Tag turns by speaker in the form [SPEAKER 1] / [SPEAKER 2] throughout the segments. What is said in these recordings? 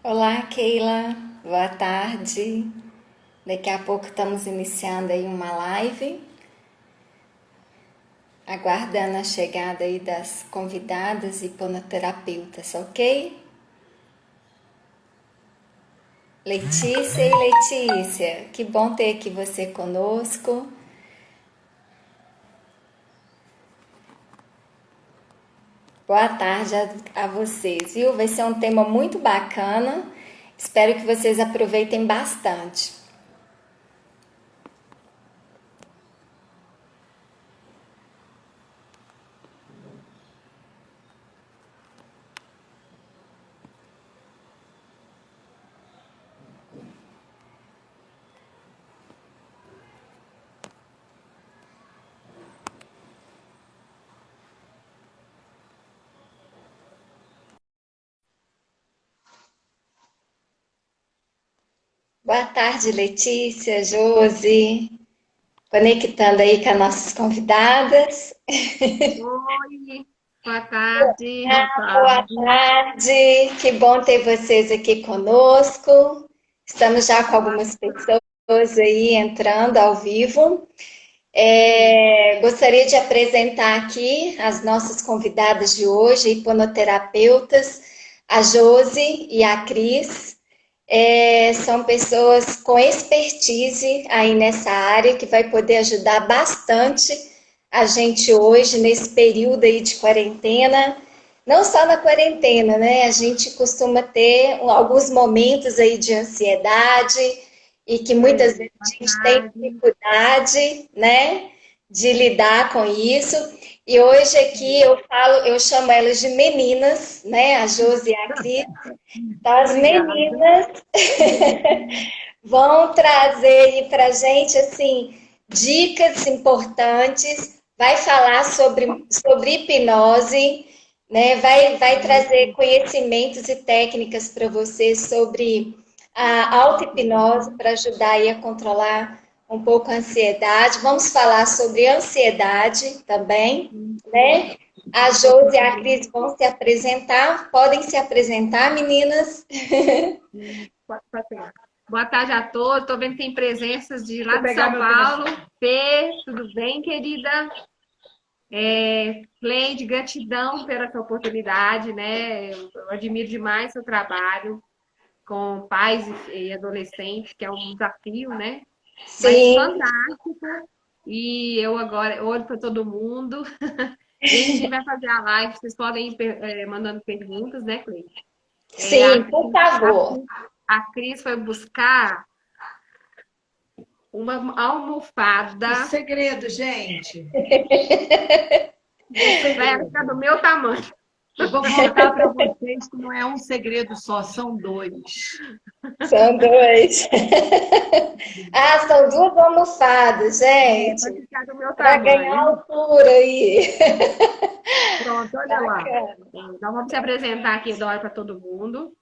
[SPEAKER 1] Olá, Keila. Boa tarde. Daqui a pouco estamos iniciando aí uma live, aguardando a chegada aí das convidadas e hiponoterapeutas, ok? Letícia e Letícia, que bom ter aqui você conosco. Boa tarde a vocês, viu? Vai ser um tema muito bacana. Espero que vocês aproveitem bastante. Boa tarde, Letícia, Josi, conectando aí com as nossas convidadas.
[SPEAKER 2] Oi, boa tarde.
[SPEAKER 1] Boa tarde, que bom ter vocês aqui conosco. Estamos já com algumas pessoas aí entrando ao vivo. Gostaria de apresentar aqui as nossas convidadas de hoje, hiponoterapeutas, a Josi e a Cris. São pessoas com expertise aí nessa área que vai poder ajudar bastante a gente hoje nesse período aí de quarentena. Não só na quarentena, né? A gente costuma ter alguns momentos aí de ansiedade e que muitas vezes
[SPEAKER 2] Boa
[SPEAKER 1] a gente tem
[SPEAKER 2] tarde.
[SPEAKER 1] dificuldade, né, de lidar com isso. E hoje aqui eu chamo elas de meninas, né? A Josi e a Cris. Então, as
[SPEAKER 2] Obrigada.
[SPEAKER 1] meninas vão trazer para a gente assim dicas importantes, vai falar sobre hipnose, né? Vai trazer conhecimentos e técnicas para você sobre a auto-hipnose para ajudar aí a controlar um pouco a ansiedade. Vamos falar sobre ansiedade também, né? A
[SPEAKER 2] Um pouquinho
[SPEAKER 1] Josi e a
[SPEAKER 2] sobre
[SPEAKER 1] Cris vão se apresentar. Podem se apresentar, meninas?
[SPEAKER 2] pode pegar. Boa tarde a todos. Estou vendo que tem presenças de lá
[SPEAKER 3] Vou
[SPEAKER 2] de
[SPEAKER 3] pegar
[SPEAKER 2] São
[SPEAKER 3] meu
[SPEAKER 2] Paulo.
[SPEAKER 3] telefone.
[SPEAKER 2] Fê, tudo bem, querida? Cleide, gratidão pela sua oportunidade, né? Eu admiro demais seu trabalho com pais e adolescentes, que é um desafio, né? Mas
[SPEAKER 1] Sim,
[SPEAKER 2] fantástico. E eu agora olho para todo mundo. E a gente vai fazer a live, vocês podem ir mandando perguntas, né, Cleide? É, a,
[SPEAKER 1] sim, por favor.
[SPEAKER 2] a Cris foi buscar uma
[SPEAKER 3] O
[SPEAKER 2] almofada
[SPEAKER 3] segredo, gente. O
[SPEAKER 2] para ela ficar
[SPEAKER 3] segredo.
[SPEAKER 2] do meu tamanho.
[SPEAKER 3] Eu vou contar para vocês que não é um segredo só, são dois.
[SPEAKER 1] São dois. Ah, são duas almofadas,
[SPEAKER 2] Para
[SPEAKER 1] gente,
[SPEAKER 2] ficar do meu
[SPEAKER 1] para ganhar
[SPEAKER 2] tamanho.
[SPEAKER 1] altura aí.
[SPEAKER 2] Pronto, olha lá.
[SPEAKER 1] Bacana.
[SPEAKER 2] Então vamos se apresentar aqui agora para todo mundo.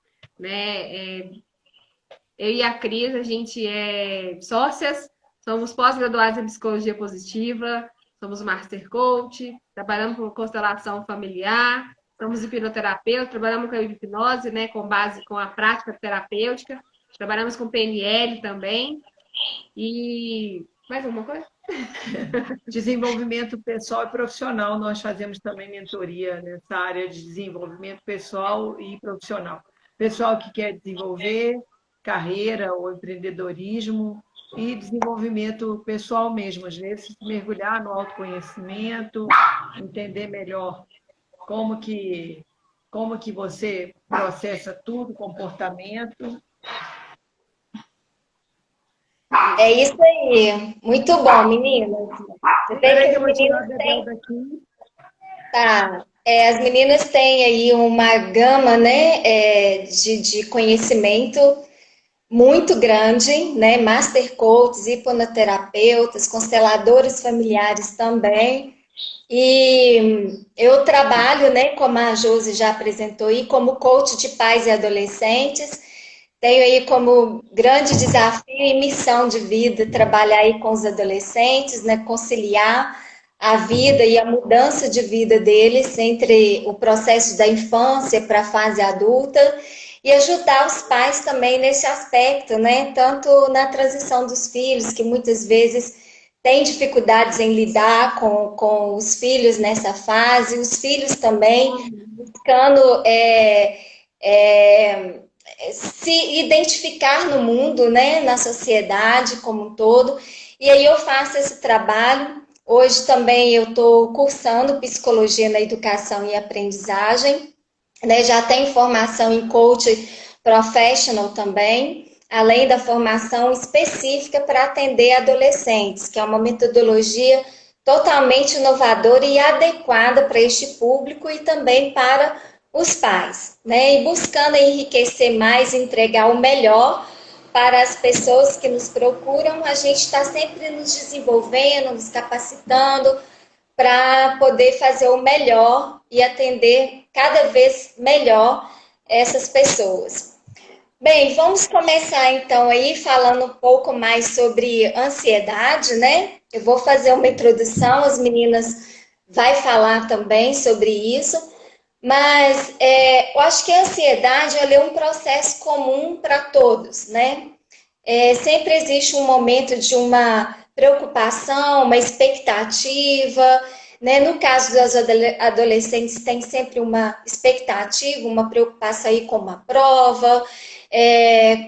[SPEAKER 2] Né? Eu e a Cris, a gente é sócias, somos pós-graduadas em psicologia positiva, somos master coach, trabalhamos com constelação familiar, somos hipnoterapeuta, trabalhamos com a hipnose, né, com base com a prática terapêutica, trabalhamos com PNL também. E mais alguma coisa?
[SPEAKER 3] Desenvolvimento pessoal e profissional. Nós fazemos também mentoria nessa área de desenvolvimento pessoal e profissional. Pessoal que quer desenvolver carreira ou empreendedorismo e desenvolvimento pessoal mesmo, às vezes mergulhar no autoconhecimento, entender melhor como que você processa tudo, comportamento.
[SPEAKER 1] É isso aí. Muito bom, meninas. Você vê que
[SPEAKER 3] Espera aí que
[SPEAKER 1] as
[SPEAKER 3] eu vou tirar
[SPEAKER 1] meninas
[SPEAKER 3] o Bebel
[SPEAKER 1] têm,
[SPEAKER 3] daqui.
[SPEAKER 1] tá, as meninas têm aí uma gama, né, de conhecimento muito grande, né? Master coaches, hiponoterapeutas, consteladores familiares também. E eu trabalho, né, como a Josi já apresentou aí, como coach de pais e adolescentes. Tenho aí como grande desafio e missão de vida trabalhar aí com os adolescentes, né, conciliar a vida e a mudança de vida deles entre o processo da infância para a fase adulta e ajudar os pais também nesse aspecto, né? Tanto na transição dos filhos, que muitas vezes têm dificuldades em lidar com os filhos nessa fase, os filhos também buscando é, se identificar no mundo, né? Na sociedade como um todo. E aí eu faço esse trabalho. Hoje também eu estou cursando Psicologia na Educação e Aprendizagem, né? Já tenho formação em coach professional também, além da formação específica para atender adolescentes, que é uma metodologia totalmente inovadora e adequada para este público e também para os pais, né? E buscando enriquecer mais, entregar o melhor para as pessoas que nos procuram, a gente está sempre nos desenvolvendo, nos capacitando para poder fazer o melhor e atender cada vez melhor essas pessoas. Bem, vamos começar então aí falando um pouco mais sobre ansiedade, né? Eu vou fazer uma introdução, as meninas vai falar também sobre isso, mas eu acho que a ansiedade é um processo comum para todos, né? Sempre existe um momento de uma preocupação, uma expectativa, né? No caso dos adolescentes, tem sempre uma expectativa, uma preocupação aí com uma prova,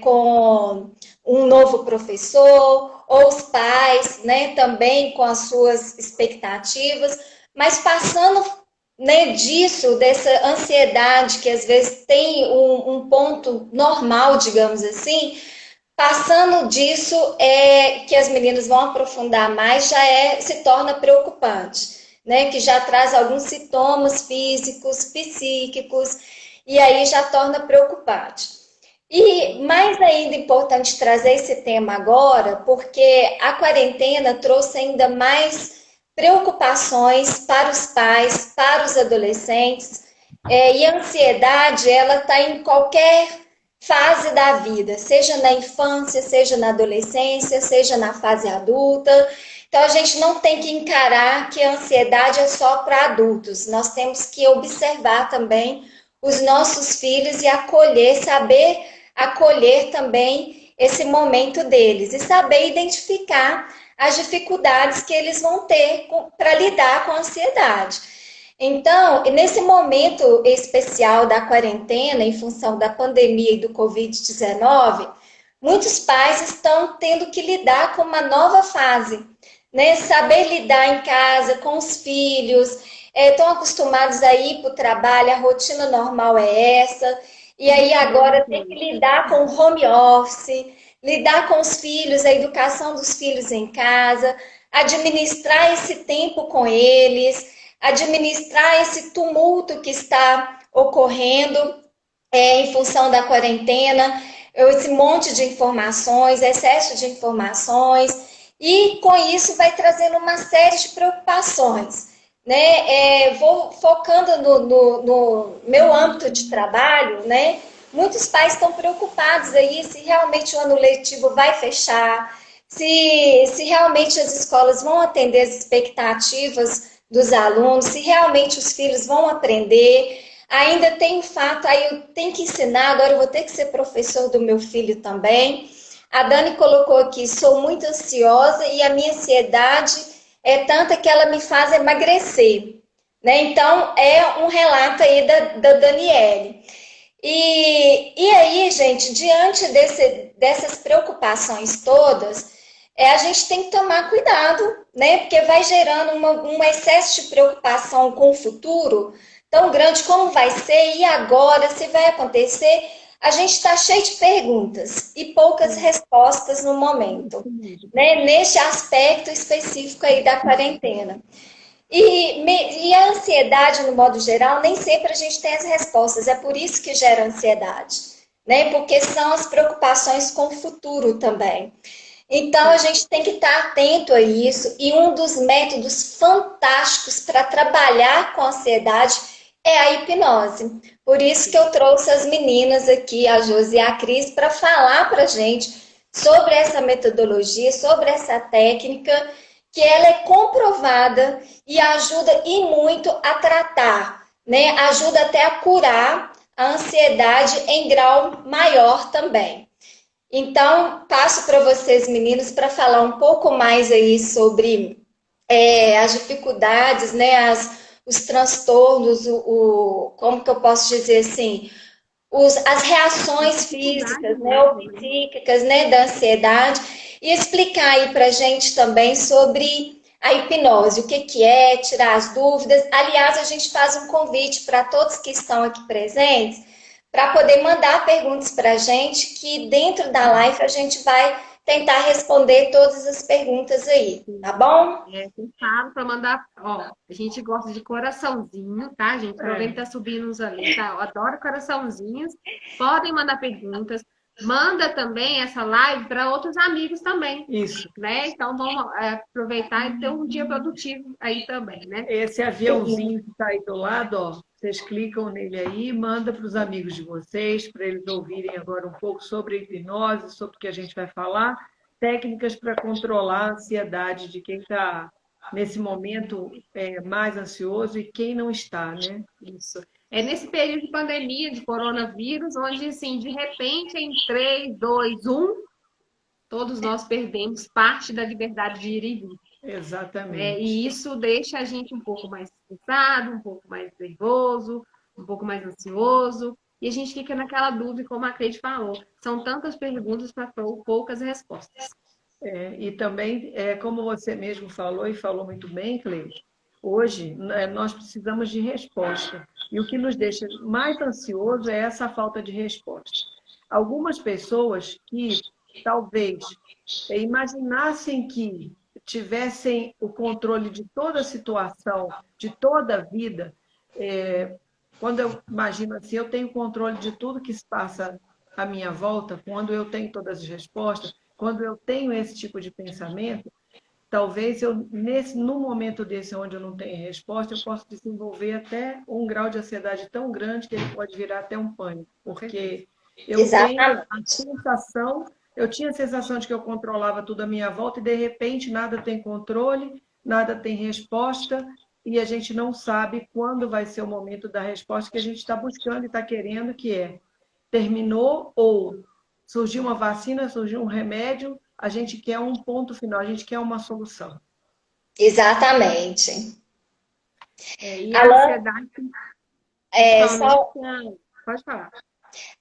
[SPEAKER 1] com um novo professor, ou os pais, né? Também com as suas expectativas, mas passando, né, disso, dessa ansiedade que às vezes tem um ponto normal, digamos assim. Passando disso, que as meninas vão aprofundar mais, se torna preocupante, né? Que já traz alguns sintomas físicos, psíquicos, e aí já torna preocupante. E mais ainda importante trazer esse tema agora, porque a quarentena trouxe ainda mais preocupações para os pais, para os adolescentes, e a ansiedade, ela está em qualquer fase da vida, seja na infância, seja na adolescência, seja na fase adulta. Então, a gente não tem que encarar que a ansiedade é só para adultos. Nós temos que observar também os nossos filhos e acolher, saber acolher também esse momento deles e saber identificar as dificuldades que eles vão ter para lidar com a ansiedade. Então, nesse momento especial da quarentena, em função da pandemia e do Covid-19, muitos pais estão tendo que lidar com uma nova fase, né? Saber lidar em casa com os filhos, estão acostumados a ir para o trabalho, a rotina normal é essa, e aí agora tem que lidar com o home office, lidar com os filhos, a educação dos filhos em casa, administrar esse tempo com eles, administrar esse tumulto que está ocorrendo em função da quarentena, esse monte de informações, excesso de informações, e com isso vai trazendo uma série de preocupações, né? Vou focando no meu âmbito de trabalho, né? Muitos pais estão preocupados aí se realmente o ano letivo vai fechar, se realmente as escolas vão atender as expectativas dos alunos, se realmente os filhos vão aprender. Ainda tem o fato, aí eu tenho que ensinar, agora eu vou ter que ser professor do meu filho também. A Dani colocou aqui, sou muito ansiosa e a minha ansiedade é tanta que ela me faz emagrecer, né? Então, é um relato aí da Daniele. E aí, gente, diante dessas preocupações todas, a gente tem que tomar cuidado, né? Porque vai gerando um excesso de preocupação com o futuro tão grande, como vai ser, e agora, se vai acontecer. A gente está cheio de perguntas e poucas respostas no momento, né? Neste aspecto específico aí da quarentena. E a ansiedade, no modo geral, nem sempre a gente tem as respostas, é por isso que gera ansiedade, né? Porque são as preocupações com o futuro também. Então, a gente tem que estar atento a isso, e um dos métodos fantásticos para trabalhar com a ansiedade é a hipnose. Por isso que eu trouxe as meninas aqui, a Josi e a Cris, para falar para a gente sobre essa metodologia, sobre essa técnica, que ela é comprovada e ajuda e muito a tratar, né? Ajuda até a curar a ansiedade em grau maior também. Então, passo para vocês, meninos, para falar um pouco mais aí sobre as dificuldades, né, os transtornos, como que eu posso dizer assim, as reações físicas, né, ou
[SPEAKER 2] Mesmo, né?
[SPEAKER 1] psíquicas, né, da ansiedade, e explicar aí para a gente também sobre a hipnose, o que que é, tirar as dúvidas. Aliás, a gente faz um convite para todos que estão aqui presentes, para poder mandar perguntas para a gente, que dentro da live a gente vai tentar responder todas as perguntas aí, tá bom?
[SPEAKER 2] Tem para mandar, ó, a gente gosta de coraçãozinho, tá, gente? Aproveita que tá subindo uns ali, tá? Eu adoro coraçãozinhos. Podem mandar perguntas. Manda também essa live para outros amigos também,
[SPEAKER 3] Isso.
[SPEAKER 2] né? Então vamos aproveitar e ter um dia produtivo aí também, né?
[SPEAKER 3] Esse aviãozinho que está aí do lado, ó, vocês clicam nele aí, manda para os amigos de vocês, para eles ouvirem agora um pouco sobre a hipnose, sobre o que a gente vai falar, técnicas para controlar a ansiedade de quem está nesse momento mais ansioso e quem não está, né?
[SPEAKER 2] Isso. É nesse período de pandemia, de coronavírus, onde, assim, de repente, em 3, 2, 1, todos nós perdemos parte da liberdade de ir e vir. Né?
[SPEAKER 3] Exatamente.
[SPEAKER 2] E isso deixa a gente um pouco mais estressado, um pouco mais nervoso, um pouco mais ansioso. E a gente fica naquela dúvida, como a Cleide falou. São tantas perguntas para poucas respostas.
[SPEAKER 3] E também, como você mesmo falou e falou muito bem, Cleide, hoje nós precisamos de resposta. E o que nos deixa mais ansioso é essa falta de resposta. Algumas pessoas que talvez imaginassem que tivessem o controle de toda a situação, de toda a vida, quando eu imagino assim, eu tenho controle de tudo que se passa à minha volta, quando eu tenho todas as respostas, quando eu tenho esse tipo de pensamento, talvez no momento desse onde eu não tenho resposta, eu possa desenvolver até um grau de ansiedade tão grande que ele pode virar até um pânico, porque
[SPEAKER 1] Exatamente.
[SPEAKER 3] eu tinha a sensação de que eu controlava tudo à minha volta e de repente nada tem controle, nada tem resposta e a gente não sabe quando vai ser o momento da resposta que a gente está buscando e está querendo, que terminou ou surgiu uma vacina, surgiu um remédio, a gente quer um ponto final, a gente quer uma solução.
[SPEAKER 1] Exatamente.
[SPEAKER 2] E a
[SPEAKER 1] Alan,
[SPEAKER 2] ansiedade,
[SPEAKER 1] só
[SPEAKER 2] principalmente, pode falar.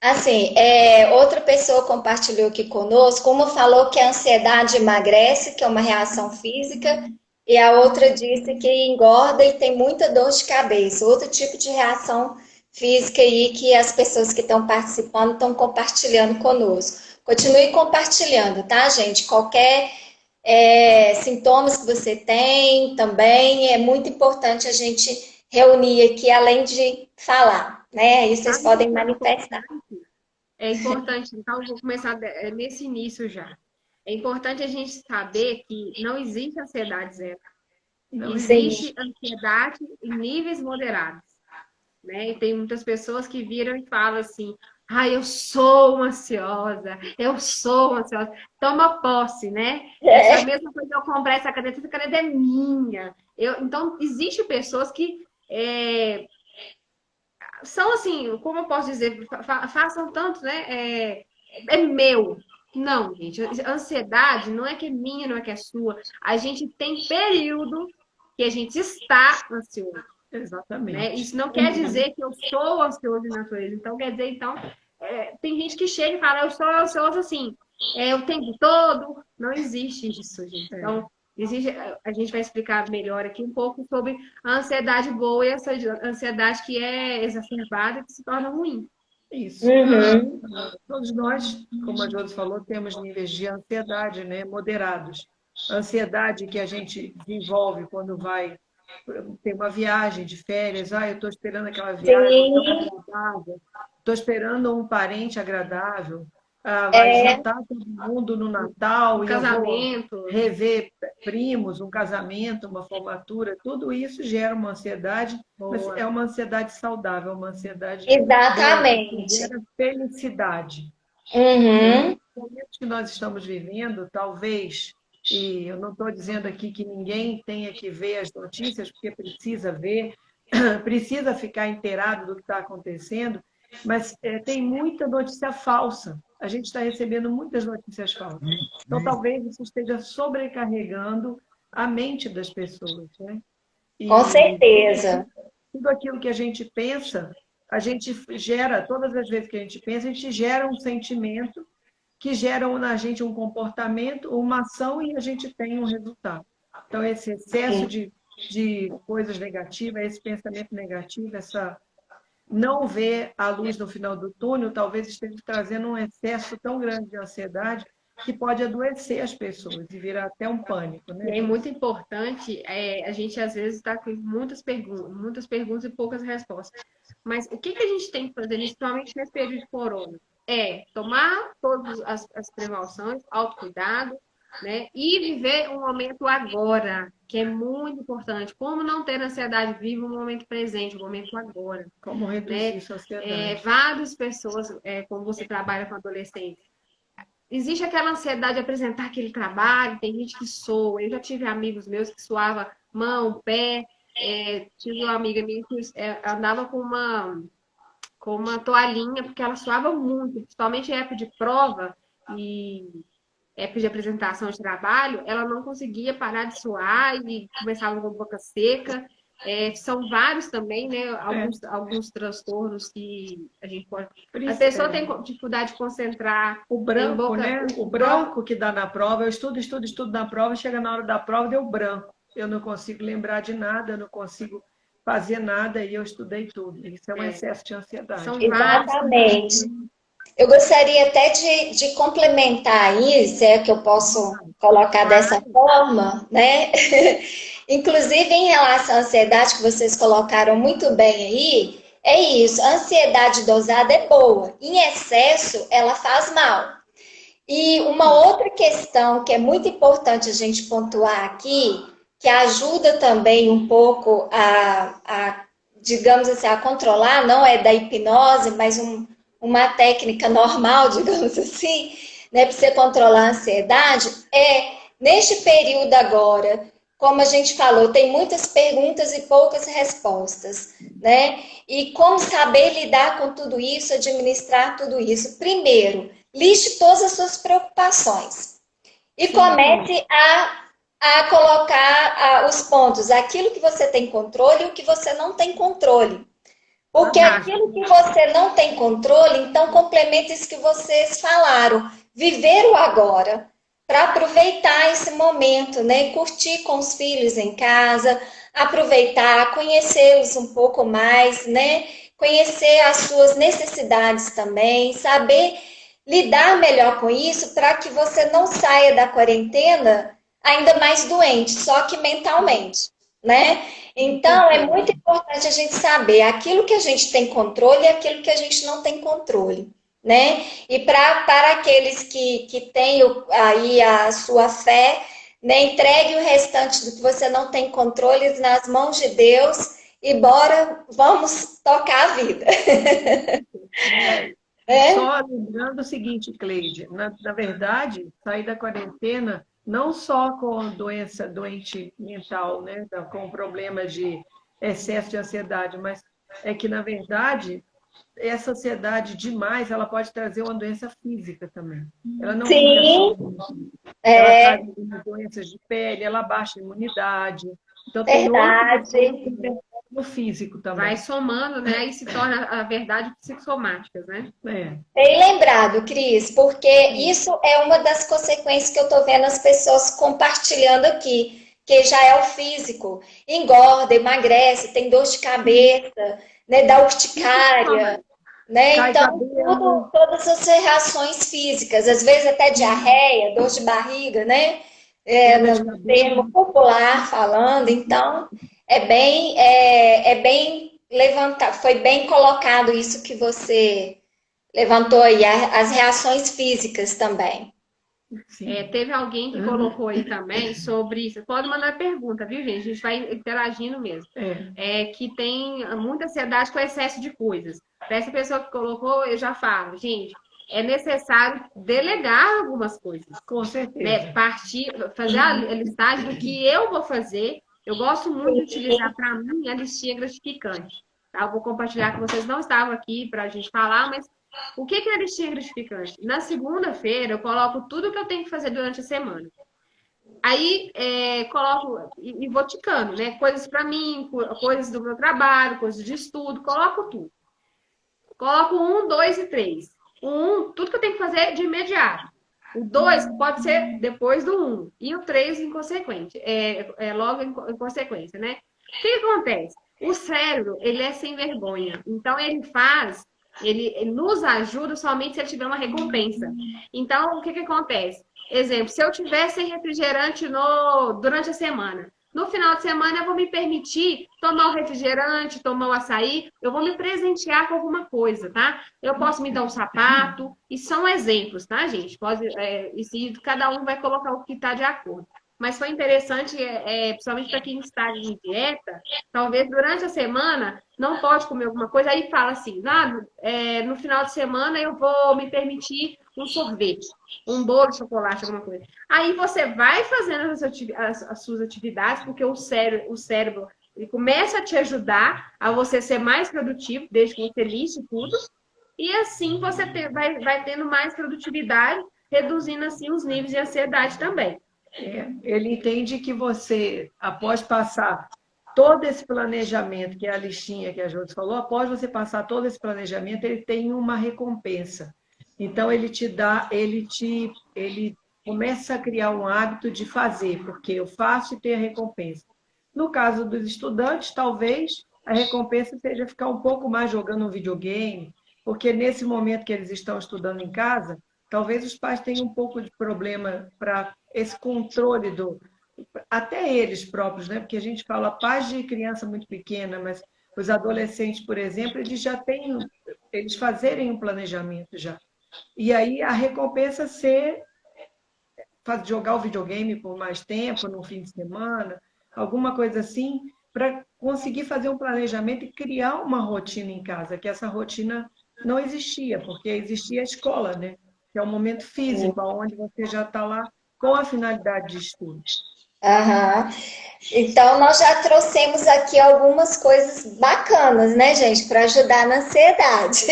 [SPEAKER 1] assim, outra pessoa compartilhou aqui conosco, uma falou que a ansiedade emagrece, que é uma reação física, e a outra disse que engorda e tem muita dor de cabeça. Outro tipo de reação física aí que as pessoas que estão participando estão compartilhando conosco. Continue compartilhando, tá, gente? Qualquer sintomas que você tem também é muito importante a gente reunir aqui, além de falar, né? Aí vocês
[SPEAKER 2] Sabe o
[SPEAKER 1] podem
[SPEAKER 2] que é
[SPEAKER 1] manifestar.
[SPEAKER 2] importante? É importante, então, eu vou começar nesse início já. É importante a gente saber que não existe ansiedade zero.
[SPEAKER 3] Não
[SPEAKER 1] Sim,
[SPEAKER 2] Existe ansiedade em níveis moderados, né? E tem muitas pessoas que viram e falam assim: eu sou ansiosa, eu sou ansiosa. Toma posse, né? Essa mesma coisa eu comprar essa caneta é minha. Então, existe pessoas que são assim, como eu posso dizer, façam tanto, né? É meu. Não, gente, a ansiedade não é que é minha, não é que é sua. A gente tem período que a gente está ansioso, né?
[SPEAKER 3] exatamente.
[SPEAKER 2] Isso não quer dizer que eu sou ansioso de natureza. Então, quer dizer, então, tem gente que chega e fala, eu sou ansioso assim, o tempo todo. Não existe isso, gente. Então, a gente vai explicar melhor aqui um pouco sobre a ansiedade boa e essa ansiedade que é exacerbada e que se torna ruim.
[SPEAKER 3] Isso.
[SPEAKER 1] uhum.
[SPEAKER 3] Todos nós, como a Josi falou, temos níveis de ansiedade, né, moderados. A ansiedade que a gente desenvolve quando vai ter uma viagem de férias, eu estou esperando aquela viagem tão
[SPEAKER 1] Sim,
[SPEAKER 3] agradável, estou esperando um parente agradável, vai
[SPEAKER 1] é,
[SPEAKER 3] juntar todo mundo no Natal
[SPEAKER 2] Um
[SPEAKER 3] e eu vou
[SPEAKER 2] casamento,
[SPEAKER 3] rever primos, um casamento, uma formatura, tudo isso gera uma ansiedade, mas
[SPEAKER 2] boa.
[SPEAKER 3] é uma ansiedade saudável, uma ansiedade boa, que
[SPEAKER 1] exatamente.
[SPEAKER 3] gera felicidade.
[SPEAKER 1] Uhum.
[SPEAKER 3] No momento que nós estamos vivendo, talvez, e eu não estou dizendo aqui que ninguém tenha que ver as notícias, porque precisa ver, precisa ficar inteirado do que está acontecendo, Mas tem muita notícia falsa. A gente está recebendo muitas notícias falsas. Então, talvez isso esteja sobrecarregando a mente das pessoas, né?
[SPEAKER 1] Com
[SPEAKER 3] E
[SPEAKER 1] certeza.
[SPEAKER 3] tudo aquilo que a gente pensa, a gente gera, todas as vezes que a gente pensa, a gente gera um sentimento que gera na gente um comportamento, uma ação e a gente tem um resultado. Então, esse excesso de coisas negativas, esse pensamento negativo, essa não ver a luz no final do túnel, talvez esteja trazendo um excesso tão grande de ansiedade que pode adoecer as pessoas e virar até um pânico,
[SPEAKER 2] E
[SPEAKER 3] né?
[SPEAKER 2] é muito importante, a gente às vezes está com muitas perguntas e poucas respostas. Mas o que a gente tem que fazer, principalmente nesse período de corona? É tomar todas as precauções, autocuidado, né? E viver o momento agora, que é muito importante. Como não ter ansiedade, vive o momento presente, o momento agora,
[SPEAKER 3] Como reduzir
[SPEAKER 2] né?
[SPEAKER 3] a ansiedade.
[SPEAKER 2] Várias pessoas, como você trabalha com adolescentes, existe aquela ansiedade de apresentar aquele trabalho, tem gente que soa. Eu já tive amigos meus que suava mão, pé. Tive uma amiga minha que andava com uma toalhinha, porque ela suava muito, principalmente em época de prova e época de apresentação de trabalho, ela não conseguia parar de suar e começava com a boca seca. São vários também, né? Alguns transtornos que a gente pode. A pessoa tem dificuldade de concentrar.
[SPEAKER 3] O branco, né? O branco que dá na prova, eu estudo na prova, chega na hora da prova, deu branco. Eu não consigo lembrar de nada, eu não consigo fazer nada e eu estudei tudo. Isso é um excesso de ansiedade.
[SPEAKER 2] São
[SPEAKER 1] Exatamente. Eu gostaria até de complementar isso, se é que eu posso colocar dessa forma, né? Inclusive, em relação à ansiedade que vocês colocaram muito bem aí, é isso, a ansiedade dosada é boa, em excesso ela faz mal. E uma outra questão que é muito importante a gente pontuar aqui, que ajuda também um pouco digamos assim, a controlar, não é da hipnose, mas uma técnica normal, digamos assim, né, para você controlar a ansiedade, neste período agora, como a gente falou, tem muitas perguntas e poucas respostas, né? E como saber lidar com tudo isso, administrar tudo isso? Primeiro, liste todas as suas preocupações e comece a colocar os pontos, aquilo que você tem controle e o que você não tem controle. Porque aquilo que você não tem controle, então complementa isso que vocês falaram. Viver o agora, para aproveitar esse momento, né? Curtir com os filhos em casa, aproveitar, conhecê-los um pouco mais, né? Conhecer as suas necessidades também, saber lidar melhor com isso para que você não saia da quarentena ainda mais doente, só que mentalmente, né? Então, é muito importante a gente saber aquilo que a gente tem controle e aquilo que a gente não tem controle, né? E para aqueles que têm aí a sua fé, né, entregue o restante do que você não tem controle nas mãos de Deus e vamos tocar a vida.
[SPEAKER 3] Só lembrando o seguinte, Cleide, na verdade, sair da quarentena não só com doente mental, né, com problema de excesso de ansiedade, mas é que, na verdade, essa ansiedade demais, ela pode trazer uma doença física também. Ela não fica só, ela traz doenças de pele, ela baixa a imunidade. Então, tem outro no físico também.
[SPEAKER 2] Vai somando, né? E se torna, a verdade, psicossomáticas, né?
[SPEAKER 1] Bem lembrado, Cris, porque isso é uma das consequências que eu estou vendo as pessoas compartilhando aqui, que já é o físico. Engorda, emagrece, tem dor de cabeça, né, dá urticária, né? Então, todas as reações físicas, às vezes até diarreia, dor de barriga, né? No termo popular falando, então é bem levantado, foi bem colocado isso que você levantou aí, as reações físicas também.
[SPEAKER 2] Teve alguém que colocou aí também sobre isso. Pode mandar pergunta, viu, gente? A gente vai interagindo mesmo. Que tem muita ansiedade com excesso de coisas. Para essa pessoa que colocou, eu já falo, gente, é necessário delegar algumas coisas.
[SPEAKER 3] Com certeza.
[SPEAKER 2] Né? Fazer a listagem do que eu vou fazer. Eu gosto muito de utilizar para mim a listinha gratificante. tá? Eu vou compartilhar com vocês, não estavam aqui para a gente falar, mas o que é a listinha gratificante? Na segunda-feira, eu coloco tudo que eu tenho que fazer durante a semana. Aí, coloco e vou ticando, né? Coisas para mim, coisas do meu trabalho, coisas de estudo, coloco tudo. Coloco 1, 2 e 3. O 1, tudo que eu tenho que fazer é de imediato. O 2 pode ser depois do 1. E o 3 em consequência. Logo em consequência, né? O que acontece? O cérebro, ele é sem vergonha. Então, ele nos ajuda somente se ele tiver uma recompensa. Então, o que acontece? Exemplo, se eu tiver sem refrigerante durante a semana, no final de semana eu vou me permitir tomar o refrigerante, tomar o açaí, eu vou me presentear com alguma coisa, tá? Eu posso me dar um sapato, e são exemplos, tá, gente? E cada um vai colocar o que está de acordo. Mas foi interessante, principalmente para quem está em dieta, talvez durante a semana não pode comer alguma coisa, aí fala assim, no final de semana eu vou me permitir um sorvete, um bolo de chocolate, alguma coisa. Aí você vai fazendo as suas atividades, porque o cérebro ele começa a te ajudar a você ser mais produtivo, desde que você liste tudo, e assim você vai tendo mais produtividade, reduzindo assim os níveis de ansiedade também.
[SPEAKER 3] Ele entende que você, após passar todo esse planejamento, que é a listinha que a Josi falou, após você passar todo esse planejamento, ele tem uma recompensa. Então, ele começa a criar um hábito de fazer, porque eu faço e tenho a recompensa. No caso dos estudantes, talvez a recompensa seja ficar um pouco mais jogando um videogame, porque nesse momento que eles estão estudando em casa, talvez os pais tenham um pouco de problema para esse controle até eles próprios, né? Porque a gente fala pais de criança muito pequena, mas os adolescentes, por exemplo, eles fazerem um planejamento já. E aí a recompensa ser jogar o videogame por mais tempo, no fim de semana, alguma coisa assim, para conseguir fazer um planejamento e criar uma rotina em casa, que essa rotina não existia, porque existia a escola, né? Que é o momento físico, onde você já está lá com a finalidade de estudo.
[SPEAKER 1] Aham. Então, nós já trouxemos aqui algumas coisas bacanas, né, gente, para ajudar na ansiedade.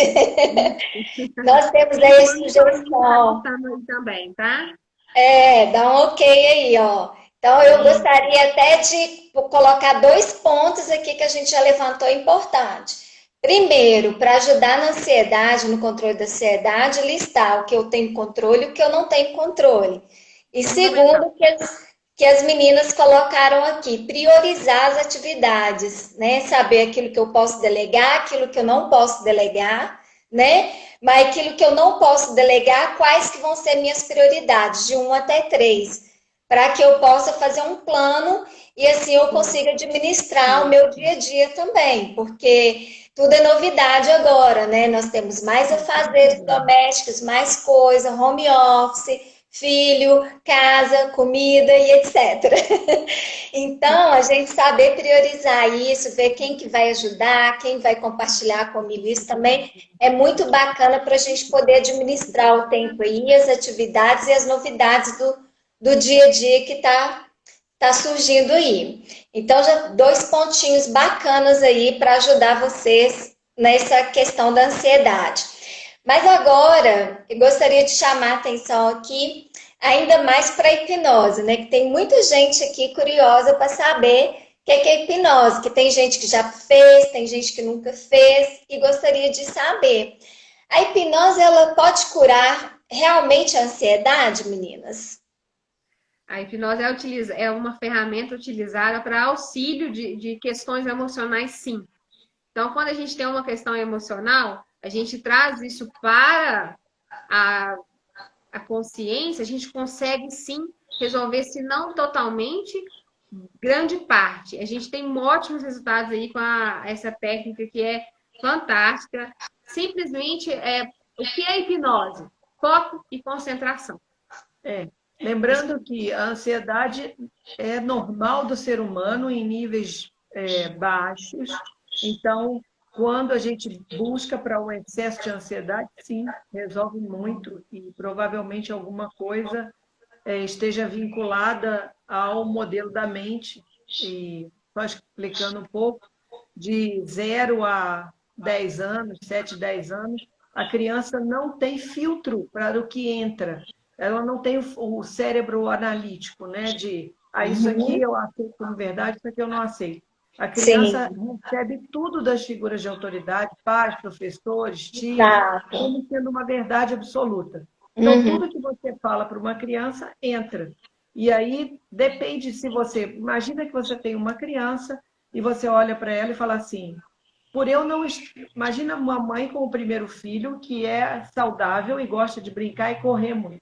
[SPEAKER 1] Nós temos aí sugestão.
[SPEAKER 2] Também, tá?
[SPEAKER 1] Dá um ok aí, ó. Então, eu gostaria até de colocar 2 pontos aqui que a gente já levantou importante. Primeiro, para ajudar na ansiedade, no controle da ansiedade, listar o que eu tenho controle e o que eu não tenho controle. E segundo, que as meninas colocaram aqui, priorizar as atividades, né? Saber aquilo que eu posso delegar, aquilo que eu não posso delegar, né? Mas aquilo que eu não posso delegar, quais que vão ser minhas prioridades, de 1 até 3, para que eu possa fazer um plano e assim eu consiga administrar o meu dia a dia também, porque tudo é novidade agora, né? Nós temos mais afazeres domésticos, mais coisa, home office, filho, casa, comida e etc. Então, a gente saber priorizar isso, ver quem que vai ajudar, quem vai compartilhar comigo, isso também é muito bacana para a gente poder administrar o tempo aí, as atividades e as novidades do dia a dia que tá surgindo aí. Então, já 2 pontinhos bacanas aí para ajudar vocês nessa questão da ansiedade. Mas agora, eu gostaria de chamar a atenção aqui, ainda mais para a hipnose, né? Que tem muita gente aqui curiosa para saber o que é hipnose, que tem gente que já fez, tem gente que nunca fez e gostaria de saber. A hipnose, ela pode curar realmente a ansiedade, meninas?
[SPEAKER 2] A hipnose é uma ferramenta utilizada para auxílio de questões emocionais, sim. Então, quando a gente tem uma questão emocional, a gente traz isso para a consciência, a gente consegue sim resolver, se não totalmente, grande parte. A gente tem ótimos resultados aí com essa técnica que é fantástica. Simplesmente, o que é hipnose? Foco e concentração.
[SPEAKER 3] Lembrando que a ansiedade é normal do ser humano em níveis baixos. Então, quando a gente busca para um excesso de ansiedade, sim, resolve muito e provavelmente alguma coisa esteja vinculada ao modelo da mente. E só explicando um pouco, de 0 a 10 anos, 7, 10 anos, a criança não tem filtro para o que entra. Ela não tem o cérebro analítico, né? De, isso aqui
[SPEAKER 1] Uhum.
[SPEAKER 3] eu aceito como verdade, isso aqui eu não aceito. A criança
[SPEAKER 1] Sim,
[SPEAKER 3] recebe tudo das figuras de autoridade, pais, professores, tios,
[SPEAKER 1] exato.
[SPEAKER 3] como sendo uma verdade absoluta. Então,
[SPEAKER 1] Uhum.
[SPEAKER 3] tudo que você fala para uma criança entra. E aí depende se você. Imagina que você tem uma criança e você olha para ela e fala assim: por eu não. Imagina uma mãe com o primeiro filho que é saudável e gosta de brincar e correr muito.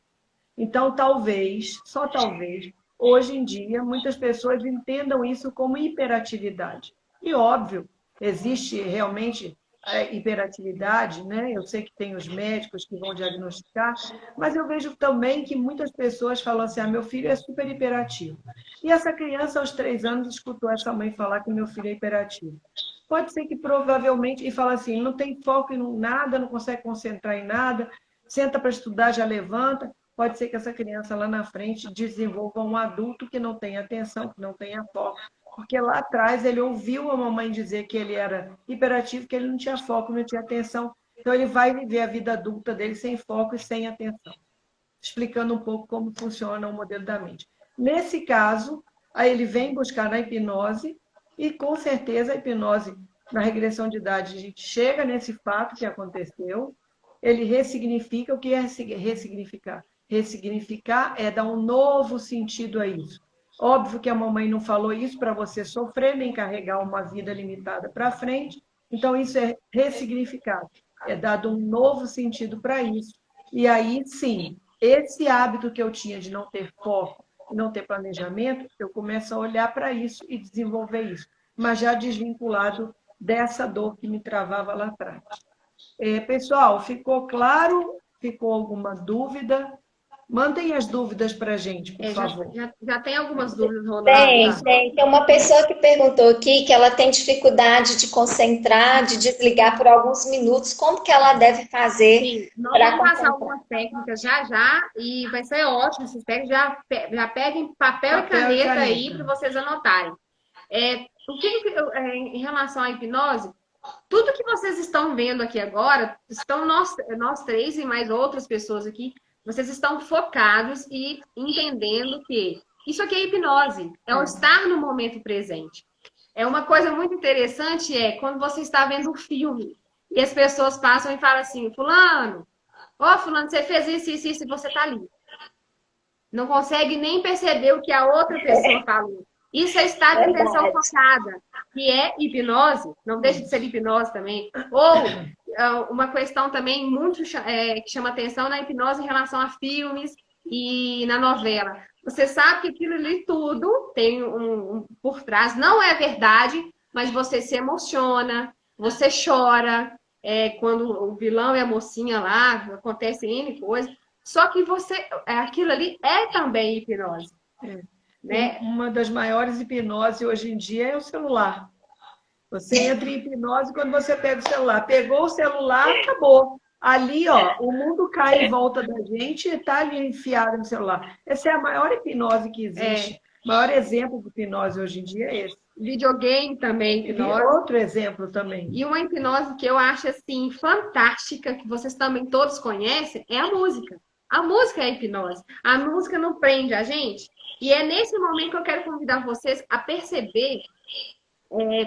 [SPEAKER 3] Então, talvez, só talvez, hoje em dia, muitas pessoas entendam isso como hiperatividade. E, óbvio, existe realmente a hiperatividade, né? Eu sei que tem os médicos que vão diagnosticar, mas eu vejo também que muitas pessoas falam assim: meu filho é super hiperativo. E essa criança, aos 3 anos, escutou essa mãe falar que meu filho é hiperativo. Pode ser que provavelmente, e fala assim: não tem foco em nada, não consegue concentrar em nada, senta para estudar, já levanta. Pode ser que essa criança lá na frente desenvolva um adulto que não tenha atenção, que não tenha foco. Porque lá atrás ele ouviu a mamãe dizer que ele era hiperativo, que ele não tinha foco, não tinha atenção. Então ele vai viver a vida adulta dele sem foco e sem atenção. Explicando um pouco como funciona o modelo da mente. Nesse caso, aí ele vem buscar na hipnose e com certeza a hipnose, na regressão de idade, a gente chega nesse fato que aconteceu, ele ressignifica. O que é ressignificar? Ressignificar é dar um novo sentido a isso. Óbvio que a mamãe não falou isso para você sofrer, nem carregar uma vida limitada para frente. Então, isso é ressignificado. É dado um novo sentido para isso. E aí, sim, esse hábito que eu tinha de não ter foco, não ter planejamento, eu começo a olhar para isso e desenvolver isso, mas já desvinculado dessa dor que me travava lá atrás. Pessoal, ficou claro? Ficou alguma dúvida? Mandem as dúvidas para a gente, por favor.
[SPEAKER 2] Já tem algumas dúvidas rolando
[SPEAKER 3] Ah,
[SPEAKER 2] aqui no
[SPEAKER 3] tá.
[SPEAKER 1] Tem,
[SPEAKER 2] chat.
[SPEAKER 1] tem. Tem uma pessoa que perguntou aqui que ela tem dificuldade de concentrar, de desligar por alguns minutos. Como que ela deve fazer
[SPEAKER 2] Sim, nós
[SPEAKER 1] para
[SPEAKER 2] vamos passar
[SPEAKER 1] concentrar?
[SPEAKER 2] algumas técnicas já já e vai ser ótimo essas técnicas. Já peguem papel e
[SPEAKER 3] Papel e
[SPEAKER 2] caneta aí para
[SPEAKER 3] caneta.
[SPEAKER 2] vocês anotarem. Em relação à hipnose, tudo que vocês estão vendo aqui agora, estão nós três e mais outras pessoas aqui, vocês estão focados e entendendo que isso aqui é hipnose, é o estar no momento presente. É uma coisa muito interessante quando você está vendo um filme e as pessoas passam e falam assim, fulano, fulano, você fez isso, e você está ali. Não consegue nem perceber o que a outra pessoa falou. Isso é estado de atenção
[SPEAKER 1] Verdade.
[SPEAKER 2] focada, que é hipnose, não deixa de ser hipnose também. Ou uma questão também muito que chama atenção na hipnose em relação a filmes e na novela. Você sabe que aquilo ali tudo tem por trás, não é verdade, mas você se emociona, você chora, quando o vilão e a mocinha lá, acontece N coisas. Só que aquilo ali é também hipnose, né?
[SPEAKER 3] Uma das maiores hipnoses hoje em dia é o celular. Você entra em hipnose quando você pega o celular. Pegou o celular, acabou. Ali, ó, o mundo cai em volta da gente e está ali enfiado no celular. Essa é a maior hipnose que existe. O maior exemplo de hipnose hoje em dia é esse.
[SPEAKER 2] Videogame também, hipnose.
[SPEAKER 3] Outro exemplo também.
[SPEAKER 2] E uma hipnose que eu acho assim fantástica, que vocês também todos conhecem, é a música. A música é a hipnose. A música não prende a gente. E é nesse momento que eu quero convidar vocês a perceber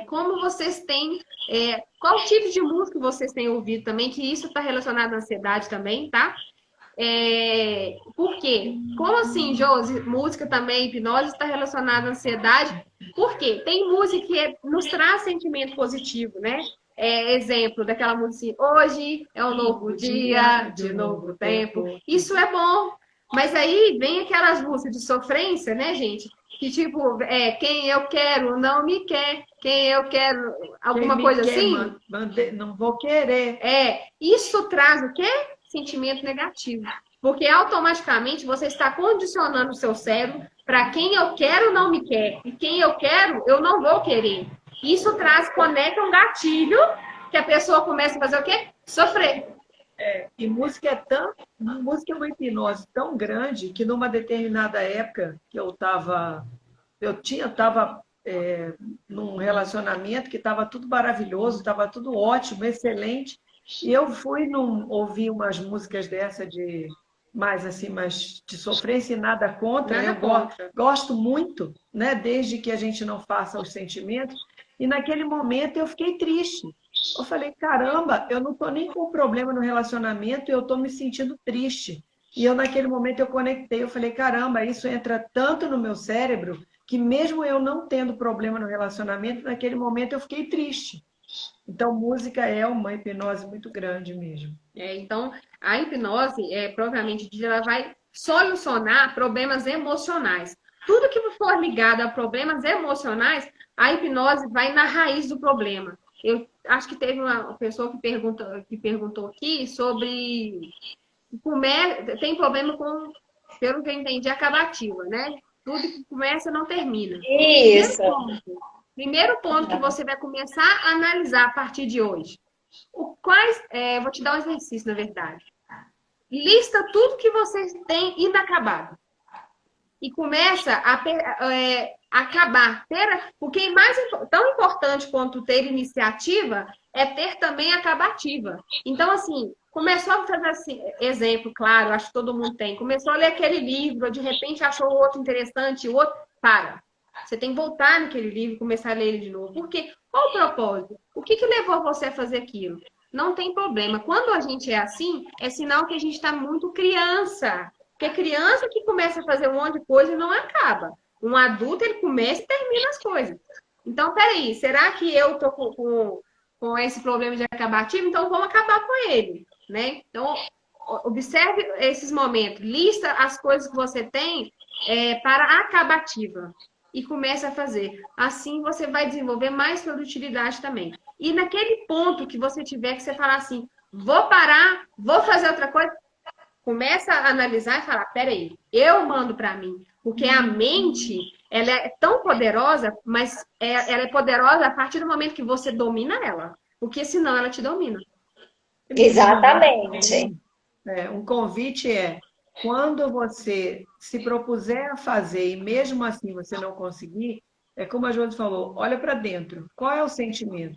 [SPEAKER 2] como vocês têm, qual tipo de música vocês têm ouvido também, que isso está relacionado à ansiedade também, tá? Por quê? Como assim, Josi? Música também, hipnose está relacionada à ansiedade? Por quê? Tem música que nos traz sentimento positivo, né? Exemplo daquela música assim, hoje é um novo dia, de novo tempo. Isso é bom. Mas aí vem aquelas músicas de sofrência, né, gente? Que tipo, quem eu quero não me quer, quem eu quero, alguma coisa assim.
[SPEAKER 3] Não vou querer.
[SPEAKER 2] Isso traz o quê? Sentimento negativo. Porque automaticamente você está condicionando o seu cérebro para quem eu quero não me quer. E quem eu quero, eu não vou querer. Isso conecta um gatilho que a pessoa começa a fazer o quê? Sofrer.
[SPEAKER 3] E música é uma hipnose tão grande que numa determinada época que eu estava num relacionamento que estava tudo maravilhoso, estava tudo ótimo, excelente. E eu fui ouvir umas músicas dessa de mais assim, mais de sofrência e nada contra.
[SPEAKER 2] Nada
[SPEAKER 3] Eu
[SPEAKER 2] contra.
[SPEAKER 3] gosto muito, né? Desde que a gente não faça os sentimentos. E naquele momento eu fiquei triste. Eu falei, caramba, eu não estou nem com problema no relacionamento e eu estou me sentindo triste. E eu, naquele momento, eu conectei, eu falei, caramba, isso entra tanto no meu cérebro que mesmo eu não tendo problema no relacionamento, naquele momento eu fiquei triste. Então, música é uma hipnose muito grande mesmo.
[SPEAKER 2] Então, a hipnose, propriamente dita, ela vai solucionar problemas emocionais. Tudo que for ligado a problemas emocionais, a hipnose vai na raiz do problema. Eu acho que teve uma pessoa que perguntou aqui sobre tem problema com, pelo que eu entendi, acabativa, né? Tudo que começa não termina.
[SPEAKER 1] Isso.
[SPEAKER 2] Primeiro ponto que você vai começar a analisar a partir de hoje. Vou te dar um exercício, na verdade. Lista tudo que você tem inacabado. E começa a acabar. Porque tão importante quanto ter iniciativa é ter também acabativa. Então, assim, começou a fazer assim, exemplo, claro, acho que todo mundo tem. Começou a ler aquele livro, de repente achou o outro interessante, o outro. Para. Você tem que voltar naquele livro e começar a ler ele de novo. Por quê? Qual o propósito? O que levou você a fazer aquilo? Não tem problema. Quando a gente é assim, é sinal que a gente está muito criança. Porque criança que começa a fazer um monte de coisa e não acaba. Um adulto, ele começa e termina as coisas. Então, peraí, será que eu tô com esse problema de acabativo? Então, vamos acabar com ele, né? Então, observe esses momentos. Lista as coisas que você tem para a acabativa. E comece a fazer. Assim, você vai desenvolver mais produtividade também. E naquele ponto que você tiver, que você falar assim, vou parar, vou fazer outra coisa, começa a analisar e falar, peraí, eu mando para mim. Porque a mente, ela é tão poderosa, mas ela é poderosa a partir do momento que você domina ela. Porque senão ela te domina.
[SPEAKER 1] Exatamente.
[SPEAKER 3] Um convite quando você se propuser a fazer e mesmo assim você não conseguir, é como a Josi falou, olha para dentro. Qual é o sentimento?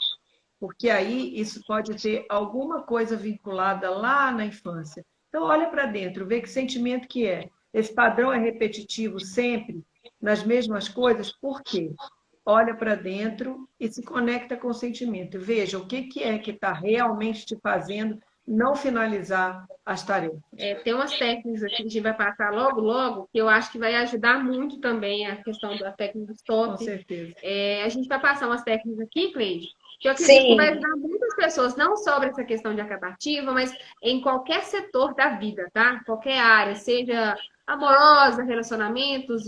[SPEAKER 3] Porque aí isso pode ter alguma coisa vinculada lá na infância. Então, olha para dentro, vê que sentimento que é. Esse padrão é repetitivo sempre, nas mesmas coisas, por quê? Olha para dentro e se conecta com o sentimento. Veja o que é que está realmente te fazendo não finalizar as tarefas.
[SPEAKER 2] Tem umas técnicas aqui que a gente vai passar logo, logo, que eu acho que vai ajudar muito também a questão da técnica do stop.
[SPEAKER 3] Com certeza.
[SPEAKER 2] A gente vai passar umas técnicas aqui, Cleide, que eu acredito que vai ajudar muitas pessoas, não só essa questão de acabativa, mas em qualquer setor da vida, tá? Qualquer área, seja amorosa, relacionamentos,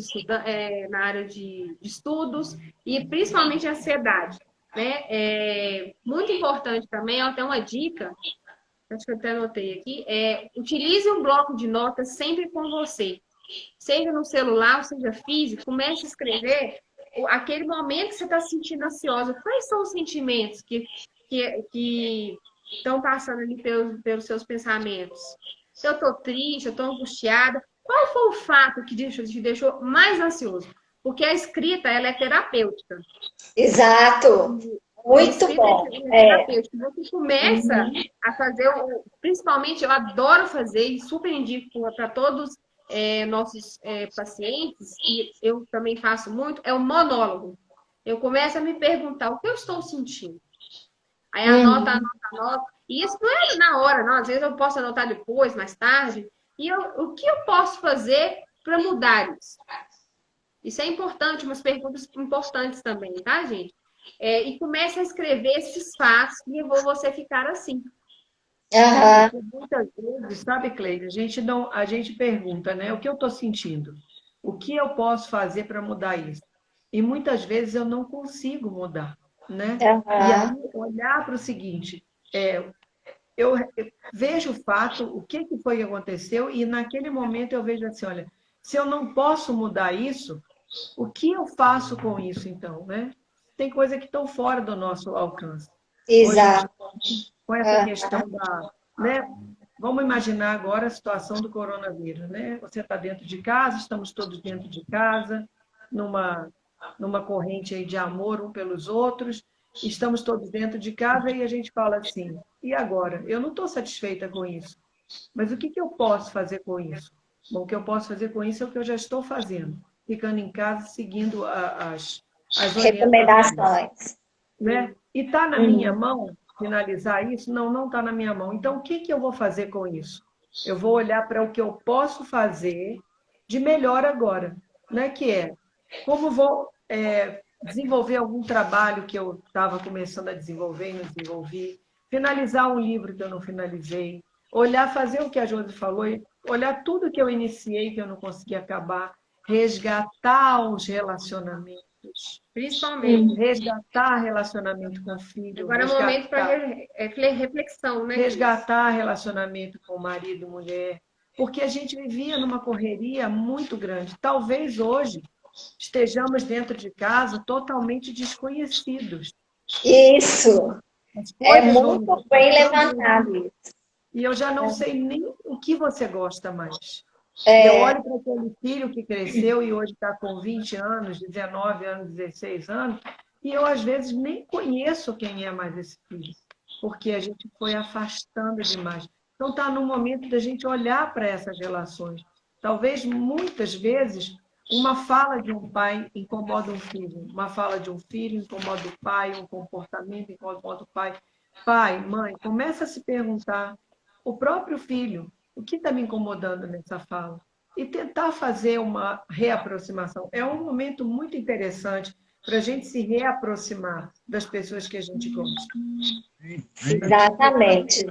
[SPEAKER 2] na área de estudos e principalmente ansiedade, né? Muito importante também, até uma dica, acho que eu até anotei aqui, utilize um bloco de notas sempre com você. Seja no celular, seja físico, comece a escrever aquele momento que você está se sentindo ansiosa. Quais são os sentimentos que estão passando ali pelos seus pensamentos? Se eu estou triste, eu estou angustiada, qual foi o fato que te deixou mais ansioso? Porque a escrita, ela é terapêutica.
[SPEAKER 1] Exato. Muito bom.
[SPEAKER 2] Você começa a fazer, principalmente, eu adoro fazer e super indico para todos nossos pacientes, e eu também faço muito, é o monólogo. Eu começo a me perguntar o que eu estou sentindo. Aí anota. E isso não é na hora, não. Às vezes eu posso anotar depois, mais tarde. E o que eu posso fazer para mudar isso? Isso é importante, umas perguntas importantes também, tá, gente? E comece a escrever esses fatos que levou você a ficar assim.
[SPEAKER 3] Muitas vezes, sabe, Cleide, a gente pergunta, né? O que eu estou sentindo? O que eu posso fazer para mudar isso? E muitas vezes eu não consigo mudar, né? E aí, olhar para o seguinte, eu vejo o fato, o que foi que aconteceu, e naquele momento eu vejo assim, olha, se eu não posso mudar isso, o que eu faço com isso, então, né? Tem coisa que estão fora do nosso alcance.
[SPEAKER 1] Exato.
[SPEAKER 3] Hoje, com essa questão da... né? Vamos imaginar agora a situação do coronavírus, né? Você está dentro de casa, estamos todos dentro de casa, numa numa corrente aí de amor um pelos outros, estamos todos dentro de casa e a gente fala assim, e agora? Eu não estou satisfeita com isso, mas o que eu posso fazer com isso? Bom, o que eu posso fazer com isso é o que eu já estou fazendo, ficando em casa, seguindo as orientações,
[SPEAKER 1] Recomendações.
[SPEAKER 3] né? E está na minha mão finalizar isso? Não, não está na minha mão. Então, o que eu vou fazer com isso? Eu vou olhar para o que eu posso fazer de melhor agora, né? Que é como vou desenvolver algum trabalho que eu estava começando a desenvolver e não desenvolvi, finalizar um livro que eu não finalizei, olhar, fazer o que a Josi falou, olhar tudo que eu iniciei que eu não consegui acabar, resgatar os relacionamentos.
[SPEAKER 2] Principalmente.
[SPEAKER 3] Resgatar relacionamento com o filho,
[SPEAKER 2] Agora é o momento para reflexão, né, Cris?
[SPEAKER 3] resgatar relacionamento com marido e mulher, porque a gente vivia numa correria muito grande. Talvez hoje estejamos dentro de casa totalmente desconhecidos.
[SPEAKER 1] Isso,
[SPEAKER 3] As
[SPEAKER 1] é
[SPEAKER 3] coisas vão
[SPEAKER 1] muito bem levantado
[SPEAKER 3] mudando
[SPEAKER 1] isso.
[SPEAKER 3] e eu já não sei nem o que você gosta mais. E eu
[SPEAKER 1] É,
[SPEAKER 3] olho para aquele filho que cresceu e hoje está com 20 anos, 19 anos, 16 anos, e eu, às vezes, nem conheço quem é mais esse filho, porque a gente foi afastando demais. Então, está no momento da gente olhar para essas relações. Talvez, muitas vezes, uma fala de um pai incomoda um filho, uma fala de um filho incomoda o pai, um comportamento incomoda o pai. Pai, mãe, começa a se perguntar, o próprio filho, o que está me incomodando nessa fala? E tentar fazer uma reaproximação. É um momento muito interessante para a gente se reaproximar das pessoas que a gente gosta.
[SPEAKER 1] exatamente.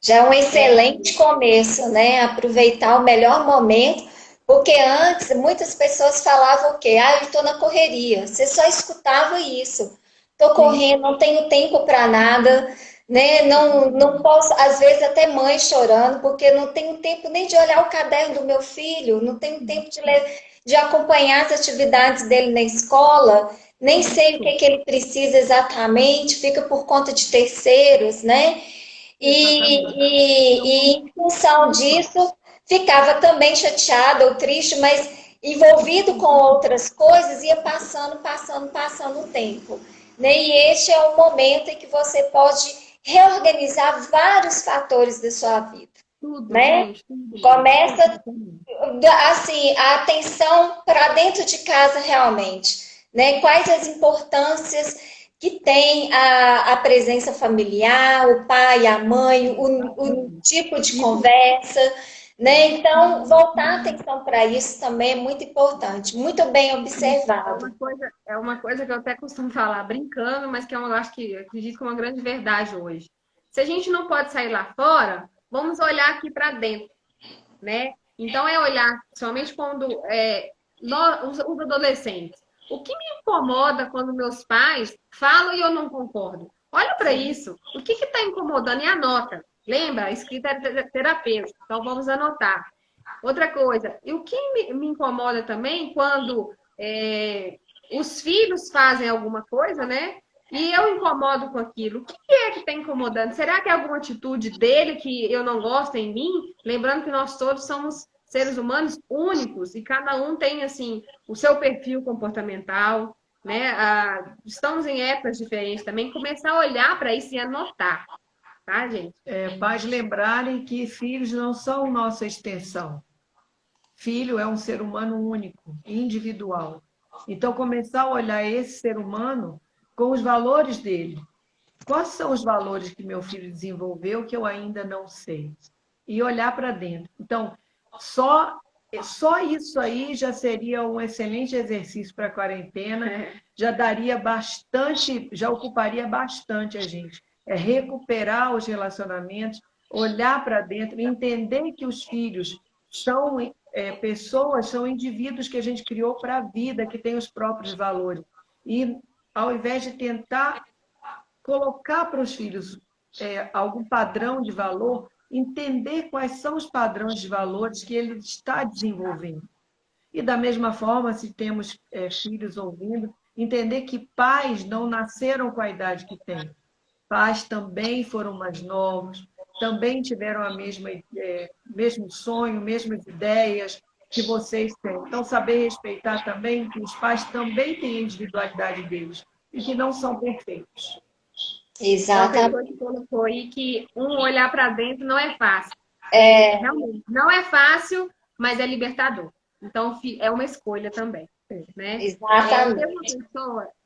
[SPEAKER 1] Já é um excelente começo, né? Aproveitar o melhor momento, porque antes muitas pessoas falavam o quê? Ah, eu estou na correria. Você só escutava isso. Estou correndo, não tenho tempo para nada, né? Não, não posso, às vezes até mãe chorando, porque não tenho tempo nem de olhar o caderno do meu filho, não tenho tempo de ler, de acompanhar as atividades dele na escola, nem sei o que que ele precisa exatamente, fica por conta de terceiros, né? E em função disso, ficava também chateada ou triste, mas envolvido com outras coisas, ia passando o tempo. Né? E este é o momento em que você pode reorganizar vários fatores da sua vida.
[SPEAKER 2] Tudo,
[SPEAKER 1] Né?
[SPEAKER 2] gente, tudo.
[SPEAKER 1] Começa assim, a atenção para dentro de casa realmente. Né? Quais as importâncias que tem a presença familiar, o pai, a mãe, o tipo de conversa, né? Então, voltar a atenção para isso também é muito importante, muito bem observado.
[SPEAKER 2] É uma coisa que eu até costumo falar brincando, mas que eu acho que acredito que é uma grande verdade hoje. Se a gente não pode sair lá fora, vamos olhar aqui para dentro, né? Então é olhar, somente quando os adolescentes. O que me incomoda quando meus pais falam e eu não concordo? Olha para isso. O que está incomodando? E anota. Lembra? A escrita é terapêutica. Então vamos anotar. Outra coisa, e o que me incomoda também quando os filhos fazem alguma coisa, né? E eu incomodo com aquilo. O que é que está incomodando? Será que é alguma atitude dele que eu não gosto em mim? Lembrando que nós todos somos seres humanos únicos e cada um tem assim o seu perfil comportamental, né? Estamos em épocas diferentes também. Começar a olhar para isso e anotar, tá, gente?
[SPEAKER 3] Pais lembrarem que filhos não são nossa extensão. Filho é um ser humano único, individual. Então, começar a olhar esse ser humano com os valores dele. Quais são os valores que meu filho desenvolveu que eu ainda não sei? E olhar para dentro. Então, só isso aí já seria um excelente exercício para a quarentena, já daria bastante, já ocuparia bastante a gente. É recuperar os relacionamentos, olhar para dentro, entender que os filhos são pessoas, são indivíduos que a gente criou para a vida, que têm os próprios valores. E, ao invés de tentar colocar para os filhos algum padrão de valor, entender quais são os padrões de valores que ele está desenvolvendo. E, da mesma forma, se temos filhos ouvindo, entender que pais não nasceram com a idade que têm. Pais também foram mais novos, também tiveram mesmo sonho, mesmas ideias, que vocês têm. Então, saber respeitar também que os pais também têm a individualidade deles e que não são perfeitos.
[SPEAKER 2] Uma
[SPEAKER 1] Exatamente.
[SPEAKER 2] pessoa que colocou aí que olhar para dentro não é fácil.
[SPEAKER 1] É,
[SPEAKER 2] Realmente, não é fácil, mas é libertador. Então, é uma escolha também, né?
[SPEAKER 1] exatamente.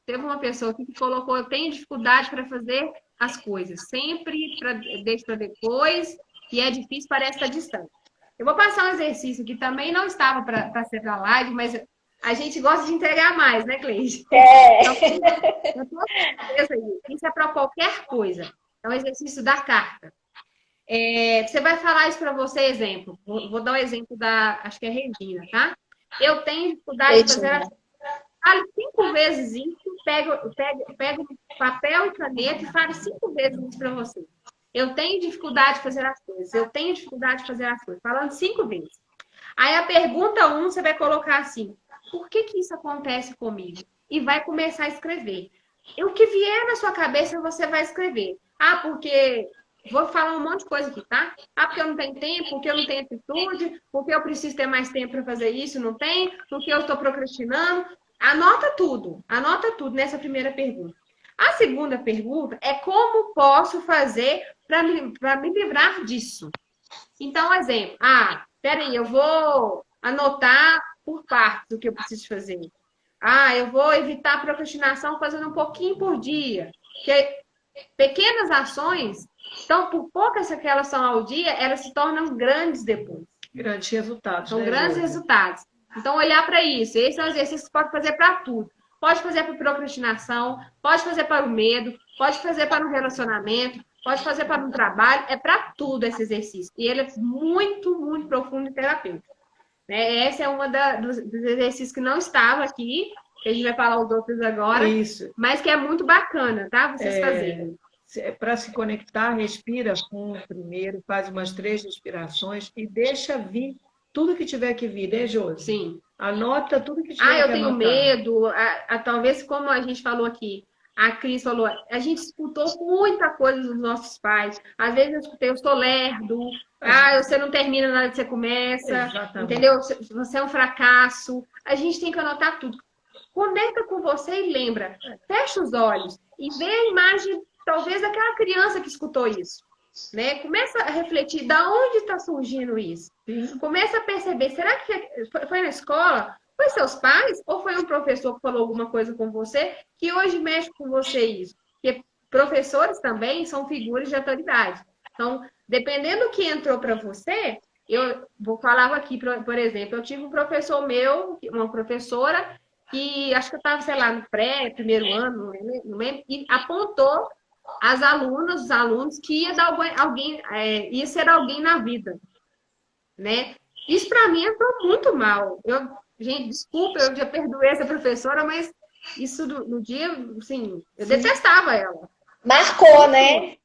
[SPEAKER 2] Teve uma pessoa que colocou, eu tenho dificuldade para fazer as coisas, sempre deixo para depois, e é difícil, parece estar distante. Eu vou passar um exercício que também não estava para ser para live, mas a gente gosta de entregar mais, né, Cleide? Então, eu tô com certeza aí. Isso é para qualquer coisa. É um exercício da carta. Você vai falar isso para você, exemplo. Vou dar o exemplo acho que é Regina, tá? Eu tenho dificuldade de fazer. Fale 5 vezes isso, pego papel e caneta e fale 5 vezes isso para você. Eu tenho dificuldade de fazer as coisas. Eu tenho dificuldade de fazer as coisas. Falando 5 vezes. Aí a pergunta 1, você vai colocar assim: por que isso acontece comigo? E vai começar a escrever. E o que vier na sua cabeça, você vai escrever. Ah, porque vou falar um monte de coisa aqui, tá? Ah, porque eu não tenho tempo, porque eu não tenho atitude, porque eu preciso ter mais tempo para fazer isso, não tem, porque eu estou procrastinando. Anota tudo nessa primeira pergunta. A segunda pergunta é como posso fazer para me livrar disso? Então, exemplo, peraí, eu vou anotar por partes o que eu preciso fazer. Eu vou evitar a procrastinação fazendo um pouquinho por dia. Porque pequenas ações, então, por poucas que elas são ao dia, elas se tornam grandes depois.
[SPEAKER 3] Grandes resultados.
[SPEAKER 2] São
[SPEAKER 3] né,
[SPEAKER 2] grandes
[SPEAKER 3] Júlia?
[SPEAKER 2] resultados. Então, olhar para isso. Esse é um exercício que pode fazer para tudo. Pode fazer para procrastinação, pode fazer para o medo, pode fazer para um relacionamento, pode fazer para um trabalho. É para tudo esse exercício. E ele é muito, muito profundo e terapêutico. Né? Essa é uma dos exercícios que não estava aqui, que a gente vai falar os outros agora,
[SPEAKER 3] Isso.
[SPEAKER 2] mas que é muito bacana, tá? Vocês fazerem.
[SPEAKER 3] Para se conectar, respira fundo primeiro, faz umas 3 respirações e deixa vir tudo que tiver que vir, né, Josi?
[SPEAKER 2] Sim.
[SPEAKER 3] Anota tudo que tiver que
[SPEAKER 2] Eu tenho
[SPEAKER 3] anotar.
[SPEAKER 2] medo. Talvez, como a gente falou aqui, a Cris falou, a gente escutou muita coisa dos nossos pais. Às vezes eu escutei, eu sou lerdo. Você não termina na hora que você começa.
[SPEAKER 3] Exatamente.
[SPEAKER 2] Entendeu? Você é um fracasso. A gente tem que anotar tudo. Conecta com você e lembra. Fecha os olhos e vê a imagem, talvez, daquela criança que escutou isso. Né? Começa a refletir, da onde está surgindo isso?
[SPEAKER 3] Sim.
[SPEAKER 2] Começa a perceber, será que foi na escola? Foi seus pais? Ou foi um professor que falou alguma coisa com você que hoje mexe com você isso? Porque professores também são figuras de autoridade. Então, dependendo do que entrou para você, eu vou falar aqui, por exemplo, eu tive um professor meu, uma professora, que acho que eu estava, sei lá, no primeiro ano, não lembro, e apontou as alunas, os alunos, que ia dar ia ser alguém na vida, né? Isso para mim entrou muito mal. Gente, desculpa, eu já perdoei essa professora, mas isso no dia, assim, eu detestava ela.
[SPEAKER 1] Marcou, né?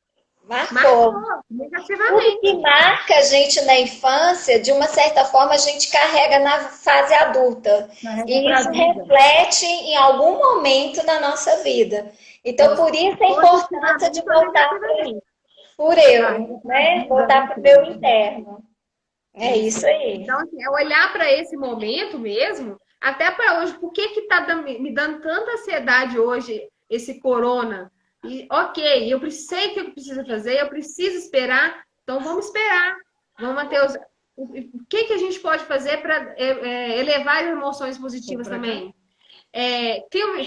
[SPEAKER 1] Marcou.
[SPEAKER 2] Negativamente.
[SPEAKER 1] Tudo que marca a gente na infância, de uma certa forma, a gente carrega na fase adulta. E isso reflete em algum momento na nossa vida. Então, por isso a importância de voltar por eu, né? Voltar para o meu interno. É isso aí.
[SPEAKER 2] Então, assim, é olhar para esse momento mesmo, até para hoje, por que está me dando tanta ansiedade hoje, esse corona? E, ok, eu sei o que eu preciso fazer, eu preciso esperar, então vamos esperar. Vamos manter o que a gente pode fazer para elevar as emoções positivas também?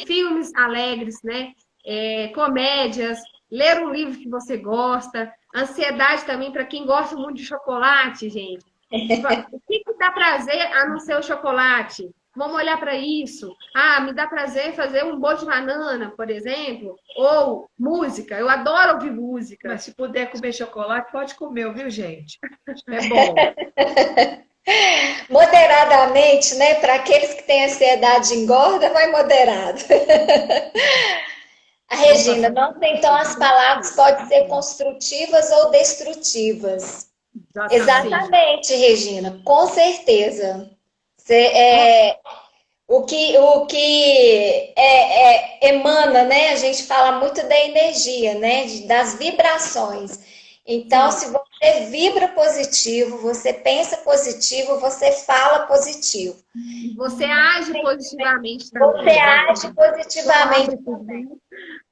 [SPEAKER 2] Filmes alegres, né? Comédias, ler um livro que você gosta, ansiedade também para quem gosta muito de chocolate, gente. O que dá prazer a não ser o chocolate? Vamos olhar para isso. Me dá prazer fazer um bolo de banana, por exemplo, ou música. Eu adoro ouvir música.
[SPEAKER 3] Mas se puder comer chocolate, pode comer, viu, gente? É bom.
[SPEAKER 1] Moderadamente, né? Para aqueles que têm ansiedade engorda, vai moderado. A Regina, nossa, então as palavras podem ser construtivas ou destrutivas. Exatamente, Regina, com certeza. O que emana, né? A gente fala muito da energia, né? Das vibrações. Então,
[SPEAKER 2] Sim.
[SPEAKER 1] se você vibra positivo, você pensa positivo, você fala positivo.
[SPEAKER 2] E você age positivamente
[SPEAKER 1] Você
[SPEAKER 2] também, né?
[SPEAKER 1] age positivamente.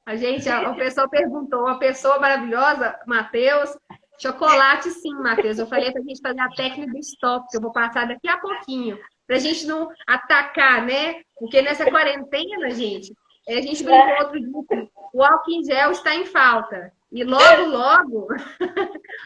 [SPEAKER 2] A gente, a pessoa perguntou, a pessoa maravilhosa, Matheus, chocolate sim, Matheus. Eu falei para a gente fazer a técnica do stop, que eu vou passar daqui a pouquinho, para a gente não atacar, né? Porque nessa quarentena, gente, a gente brincou outro dia, que o álcool em gel está em falta. E logo, logo,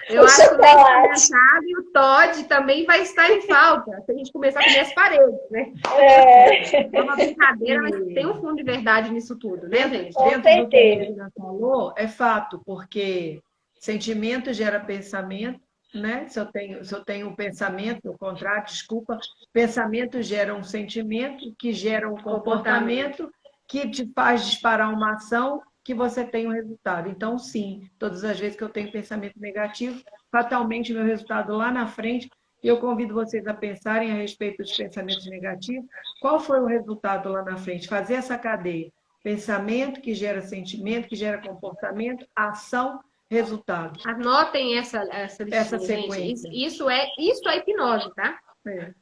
[SPEAKER 2] eu
[SPEAKER 1] O
[SPEAKER 2] acho que o leite
[SPEAKER 1] chocolate.
[SPEAKER 2] condensado e o Toddy também vai estar em falta, se a gente começar a comer as paredes, né?
[SPEAKER 1] É,
[SPEAKER 2] É uma brincadeira, mas tem um
[SPEAKER 3] E
[SPEAKER 2] fundo de verdade nisso tudo, né, gente?
[SPEAKER 1] com
[SPEAKER 3] dentro do que a
[SPEAKER 1] certeza.
[SPEAKER 3] Regina falou, é fato, porque sentimento gera pensamento, né? Se eu tenho um pensamento, o contrário, desculpa, pensamento gera um sentimento, que gera um
[SPEAKER 2] Comportamento.
[SPEAKER 3] comportamento, que te faz disparar uma ação, que você tem um resultado. Então, sim, todas as vezes que eu tenho pensamento negativo, fatalmente meu resultado lá na frente, e eu convido vocês a pensarem a respeito dos pensamentos negativos, qual foi o resultado lá na frente? Fazer essa cadeia. Pensamento que gera sentimento, que gera comportamento, ação, resultado.
[SPEAKER 2] Anotem essa
[SPEAKER 3] Essa
[SPEAKER 2] listinha, gente. Isso,
[SPEAKER 3] sequência.
[SPEAKER 2] isso é hipnose, tá?
[SPEAKER 3] É.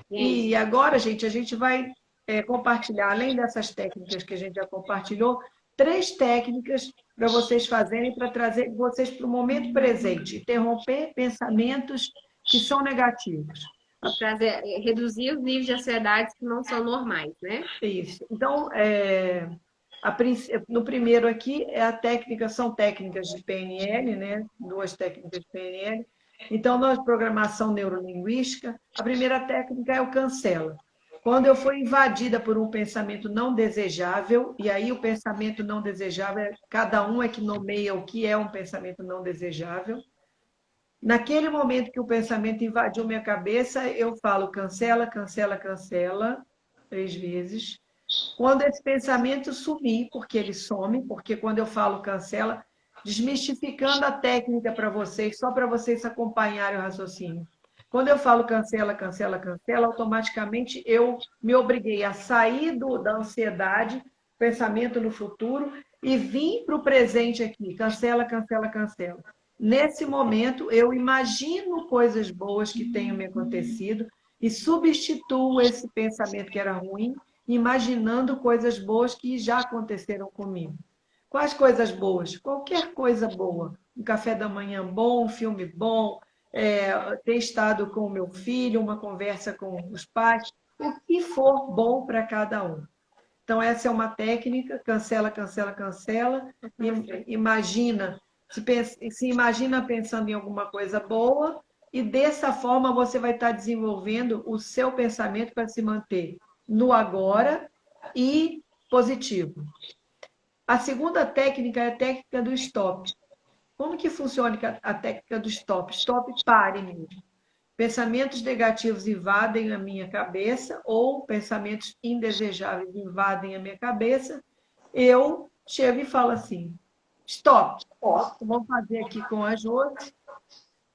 [SPEAKER 2] Gente,
[SPEAKER 3] E agora, gente, a gente vai compartilhar, além dessas técnicas que a gente já compartilhou, 3 técnicas para vocês fazerem, para trazer vocês para o momento presente, interromper pensamentos que são negativos.
[SPEAKER 2] trazer, reduzir os níveis de ansiedade que não são normais, né?
[SPEAKER 3] Isso. Então, no primeiro aqui são técnicas de PNL, né? 2 técnicas de PNL. Então, na programação neurolinguística, a primeira técnica é o cancela. Quando eu for invadida por um pensamento não desejável, e aí o pensamento não desejável, cada um é que nomeia o que é um pensamento não desejável. Naquele momento que o pensamento invadiu minha cabeça, eu falo cancela, cancela, cancela, 3 vezes. Quando esse pensamento sumir, porque ele some, porque quando eu falo cancela, desmistificando a técnica para vocês, só para vocês acompanharem o raciocínio. Quando eu falo cancela, cancela, cancela, automaticamente eu me obriguei a sair da ansiedade, pensamento no futuro, e vim para o presente aqui, cancela, cancela, cancela. Nesse momento, eu imagino coisas boas que tenham me acontecido e substituo esse pensamento que era ruim imaginando coisas boas que já aconteceram comigo. Quais coisas boas? Qualquer coisa boa. Um café da manhã bom, um filme bom, ter estado com o meu filho, uma conversa com os pais, o que for bom para cada um. Então, essa é uma técnica, cancela, cancela, cancela. Imagina, se imagina pensando em alguma coisa boa, e dessa forma você vai estar desenvolvendo o seu pensamento para se manter no agora e positivo. A segunda técnica é a técnica do stop. Como que funciona a técnica do stop? Stop, pare mesmo. Pensamentos negativos invadem a minha cabeça ou pensamentos indesejáveis invadem a minha cabeça. Eu chego e falo assim, stop. Vamos fazer aqui com a Josi.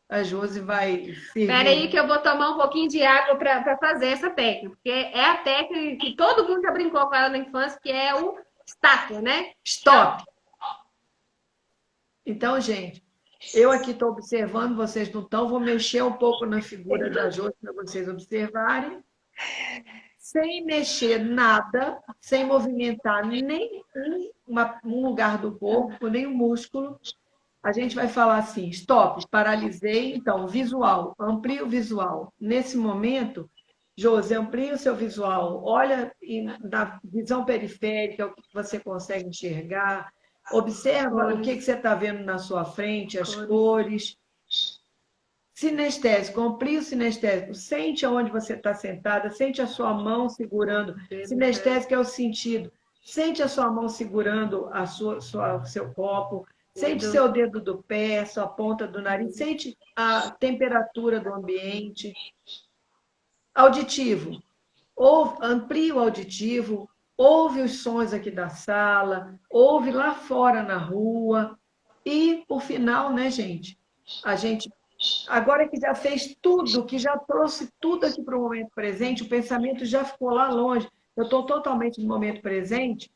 [SPEAKER 3] A Josi vai
[SPEAKER 2] Espera aí
[SPEAKER 3] servir.
[SPEAKER 2] que eu vou tomar um pouquinho de água para fazer essa técnica, porque é a técnica que todo mundo já brincou com ela na infância, que é o estátua, né?
[SPEAKER 3] Stop. Então, gente, eu aqui estou observando, vocês não estão, vou mexer um pouco na figura da Josi para vocês observarem. Sem mexer nada, sem movimentar nem um lugar do corpo, nem um músculo, a gente vai falar assim, stop, paralisei, então, visual, amplie o visual. Nesse momento, Josi, amplie o seu visual, olha na visão periférica o que você consegue enxergar, observa o que você está vendo na sua frente, as cores. Sinestésico, amplie o sinestésico, sente aonde você está sentada, sente a sua mão segurando. Sinestésico é o sentido. Sente a sua mão segurando seu copo, sente seu dedo do pé, sua ponta do nariz, sente a temperatura do ambiente. Auditivo, amplie o auditivo, ouve os sons aqui da sala, ouve lá fora na rua. E, por final, né, gente? A gente agora que já fez tudo, que já trouxe tudo aqui para o momento presente, o pensamento já ficou lá longe, eu estou totalmente no momento presente,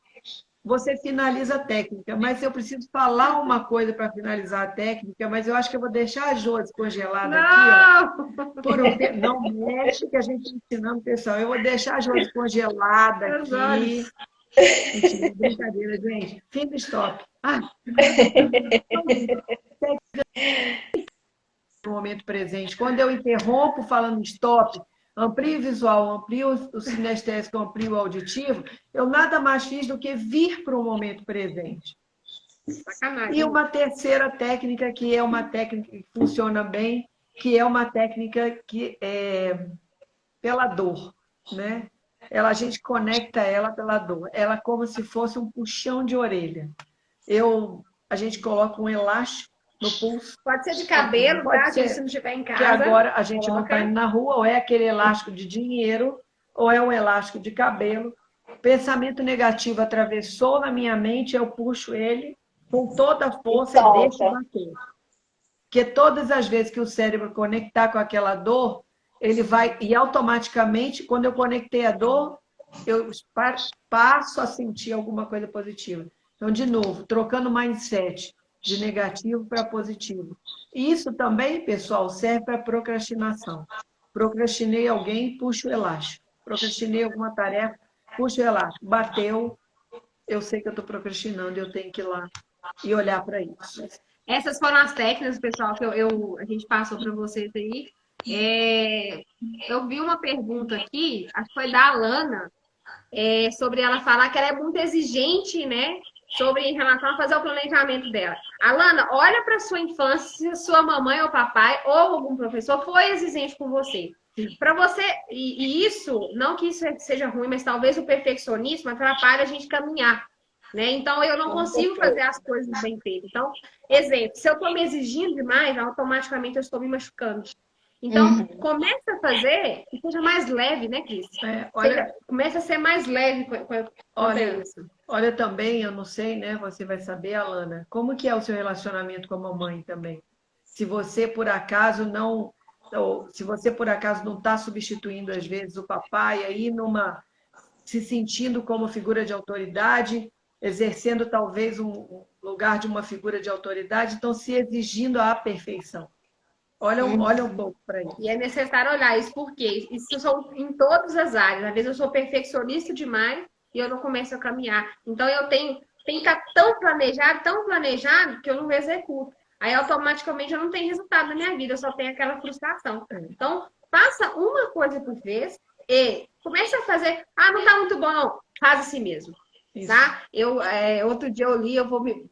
[SPEAKER 3] você finaliza a técnica. Mas eu preciso falar uma coisa para finalizar a técnica, mas eu acho que eu vou deixar a Josi congelada aqui, ó, por um tempo. Não mexe, que a gente está ensinando, pessoal. Eu vou deixar a Josi congelada aqui. Mentira, brincadeira, gente. Fim do stop. No momento presente. Quando eu interrompo falando stop, amplio o visual, amplio o sinestésico, amplio o auditivo, eu nada mais fiz do que vir para o momento presente.
[SPEAKER 2] Sacanagem.
[SPEAKER 3] E uma terceira técnica, que é uma técnica que funciona bem, que é uma técnica que é pela dor, né? A gente conecta ela pela dor. Ela é como se fosse um puxão de orelha. A gente coloca um elástico no pulso.
[SPEAKER 2] Pode ser de cabelo,
[SPEAKER 3] pode
[SPEAKER 2] tá?
[SPEAKER 3] ser,
[SPEAKER 2] se não estiver em casa.
[SPEAKER 3] Que agora a gente não está indo na rua, ou é aquele elástico de dinheiro, ou é um elástico de cabelo. Pensamento negativo atravessou na minha mente, eu puxo ele com toda a força e deixo bater. Porque todas as vezes que o cérebro conectar com aquela dor, ele vai, e automaticamente, quando eu conectei a dor, eu passo a sentir alguma coisa positiva. Então, de novo, trocando mindset de negativo para positivo. E isso também, pessoal, serve para procrastinação. Procrastinei alguém, puxo o elástico. Procrastinei alguma tarefa, puxo o elástico. Bateu, eu sei que eu estou procrastinando, eu tenho que ir lá e olhar para isso.
[SPEAKER 2] Essas foram as técnicas, pessoal, que a gente passou para vocês aí. Eu vi uma pergunta aqui, acho que foi da Alana, sobre ela falar que ela é muito exigente, né? Em relação a fazer o planejamento dela. Alana, olha para sua infância, se sua mamãe ou papai ou algum professor foi exigente com você. Para você, e isso, não que isso seja ruim, mas talvez o perfeccionismo atrapalhe a gente caminhar. Né? Então, eu não consigo fazer as coisas bem feitas. Então, exemplo, se eu estou me exigindo demais, automaticamente eu estou me machucando. Então, comece a fazer e seja mais leve, né, Cris? Comece a ser mais leve com isso.
[SPEAKER 3] Olha também, eu não sei, né? Você vai saber, Alana, como que é o seu relacionamento com a mamãe também? Se você, por acaso, não está substituindo, às vezes, o papai, aí se sentindo como figura de autoridade, exercendo talvez um lugar de uma figura de autoridade, então se exigindo a perfeição. Olha um pouco para isso.
[SPEAKER 2] E é necessário olhar isso, porque isso são em todas as áreas. Às vezes eu sou perfeccionista demais e eu não começo a caminhar. Então eu tenho que estar tão planejado, que eu não executo. Aí automaticamente eu não tenho resultado na minha vida, eu só tenho aquela frustração. Então, faça uma coisa por vez e comece a fazer. Não está muito bom, não. Faz assim mesmo. Isso. Tá? Outro dia eu li,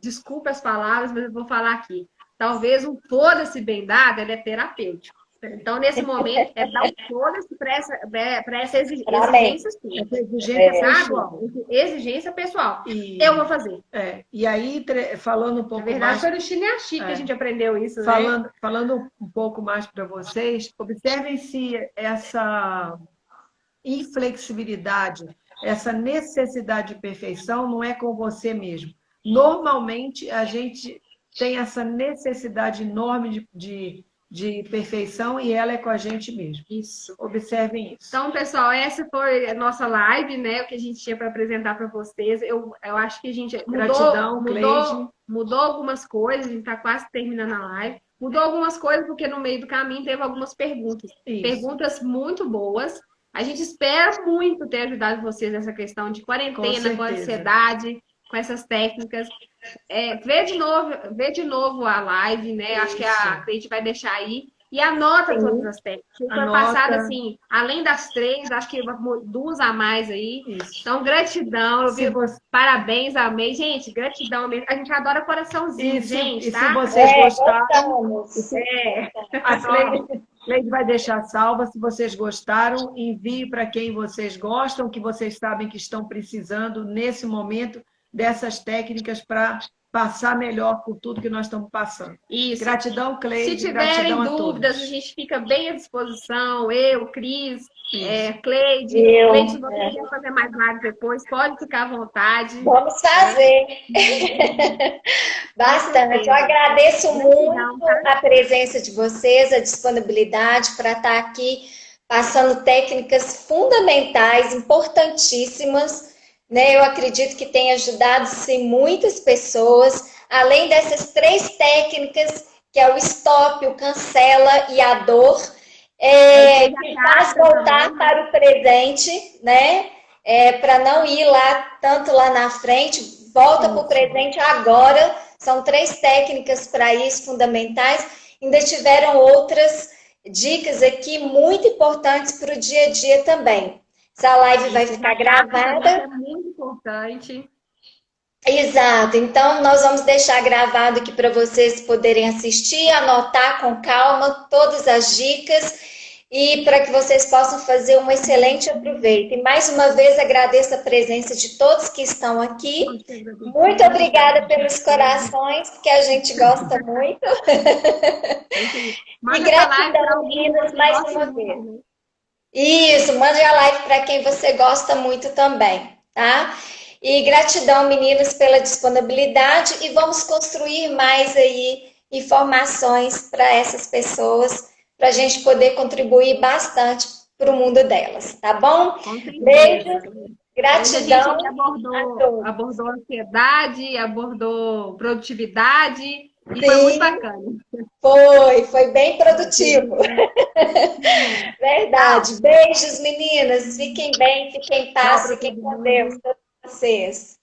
[SPEAKER 2] desculpa as palavras, mas eu vou falar aqui. Talvez um foda-se bem dado, ele é terapêutico. Então, nesse momento, dar um foda-se para essa exigência sua.
[SPEAKER 3] Essa exigência pessoal.
[SPEAKER 2] Exigência pessoal. Eu vou fazer.
[SPEAKER 3] E aí, falando um pouco mais...
[SPEAKER 2] Na verdade, foi no Chineachi que a gente aprendeu isso, né?
[SPEAKER 3] Falando um pouco mais para vocês, observem se essa inflexibilidade, essa necessidade de perfeição não é com você mesmo. Normalmente, a gente tem essa necessidade enorme de perfeição e ela é com a gente mesmo.
[SPEAKER 2] Isso.
[SPEAKER 3] Observem isso.
[SPEAKER 2] Então, pessoal, essa foi a nossa live, né? O que a gente tinha para apresentar para vocês. Eu acho que a gente mudou algumas coisas, a gente está quase terminando a live. Mudou algumas coisas porque no meio do caminho teve algumas perguntas. Isso. Perguntas muito boas. A gente espera muito ter ajudado vocês nessa questão de quarentena, com ansiedade, com essas técnicas. Vê de novo a live, né? Isso. Acho que a Cleide vai deixar aí. E anota todas as técnicas. Foi passada, assim, além das 3, acho que 2 a mais aí. Isso. Então, gratidão. Parabéns, amei. Gente, gratidão mesmo. A gente adora coraçãozinho, gente, tá?
[SPEAKER 3] E se vocês gostaram... A Cleide vai deixar salva. Se vocês gostaram, envie para quem vocês gostam, que vocês sabem que estão precisando, nesse momento, dessas técnicas para passar melhor por tudo que nós estamos passando.
[SPEAKER 2] Isso.
[SPEAKER 3] Gratidão, Cleide.
[SPEAKER 2] Se tiverem dúvidas, a gente fica bem à disposição. Eu, Cris, Cleide. Cleide, se você quer fazer mais live depois, pode ficar à vontade.
[SPEAKER 1] Vamos fazer. Bastante. Eu agradeço muito a presença de vocês, a disponibilidade para estar aqui passando técnicas fundamentais, importantíssimas, né? Eu acredito que tem ajudado, sim, muitas pessoas, além dessas 3 técnicas, que é o stop, o cancela e a dor, que faz voltar
[SPEAKER 2] também.
[SPEAKER 1] para o presente, né? Para não ir lá, tanto lá na frente, volta para o presente agora. São 3 técnicas para isso fundamentais. Ainda tiveram outras dicas aqui muito importantes para o dia a dia também. Essa live vai ficar gravada.
[SPEAKER 2] É muito importante.
[SPEAKER 1] Exato, então nós vamos deixar gravado aqui para vocês poderem assistir, anotar com calma todas as dicas e para que vocês possam fazer um excelente aproveito. E mais uma vez agradeço a presença de todos que estão aqui. Muito obrigada pelos corações, que a gente gosta muito. E gratidão, meninas, mais uma vez. Isso, mande a live para quem você gosta muito também, tá? E gratidão, meninas, pela disponibilidade e vamos construir mais aí informações para essas pessoas, para a gente poder contribuir bastante para o mundo delas, tá bom? Beijos, gratidão.
[SPEAKER 2] Hoje a gente abordou ansiedade, abordou produtividade e foi muito bacana.
[SPEAKER 1] Foi bem produtivo. Verdade. Beijos, meninas. Fiquem bem, fiquem em paz, fiquem com Deus. Todos vocês.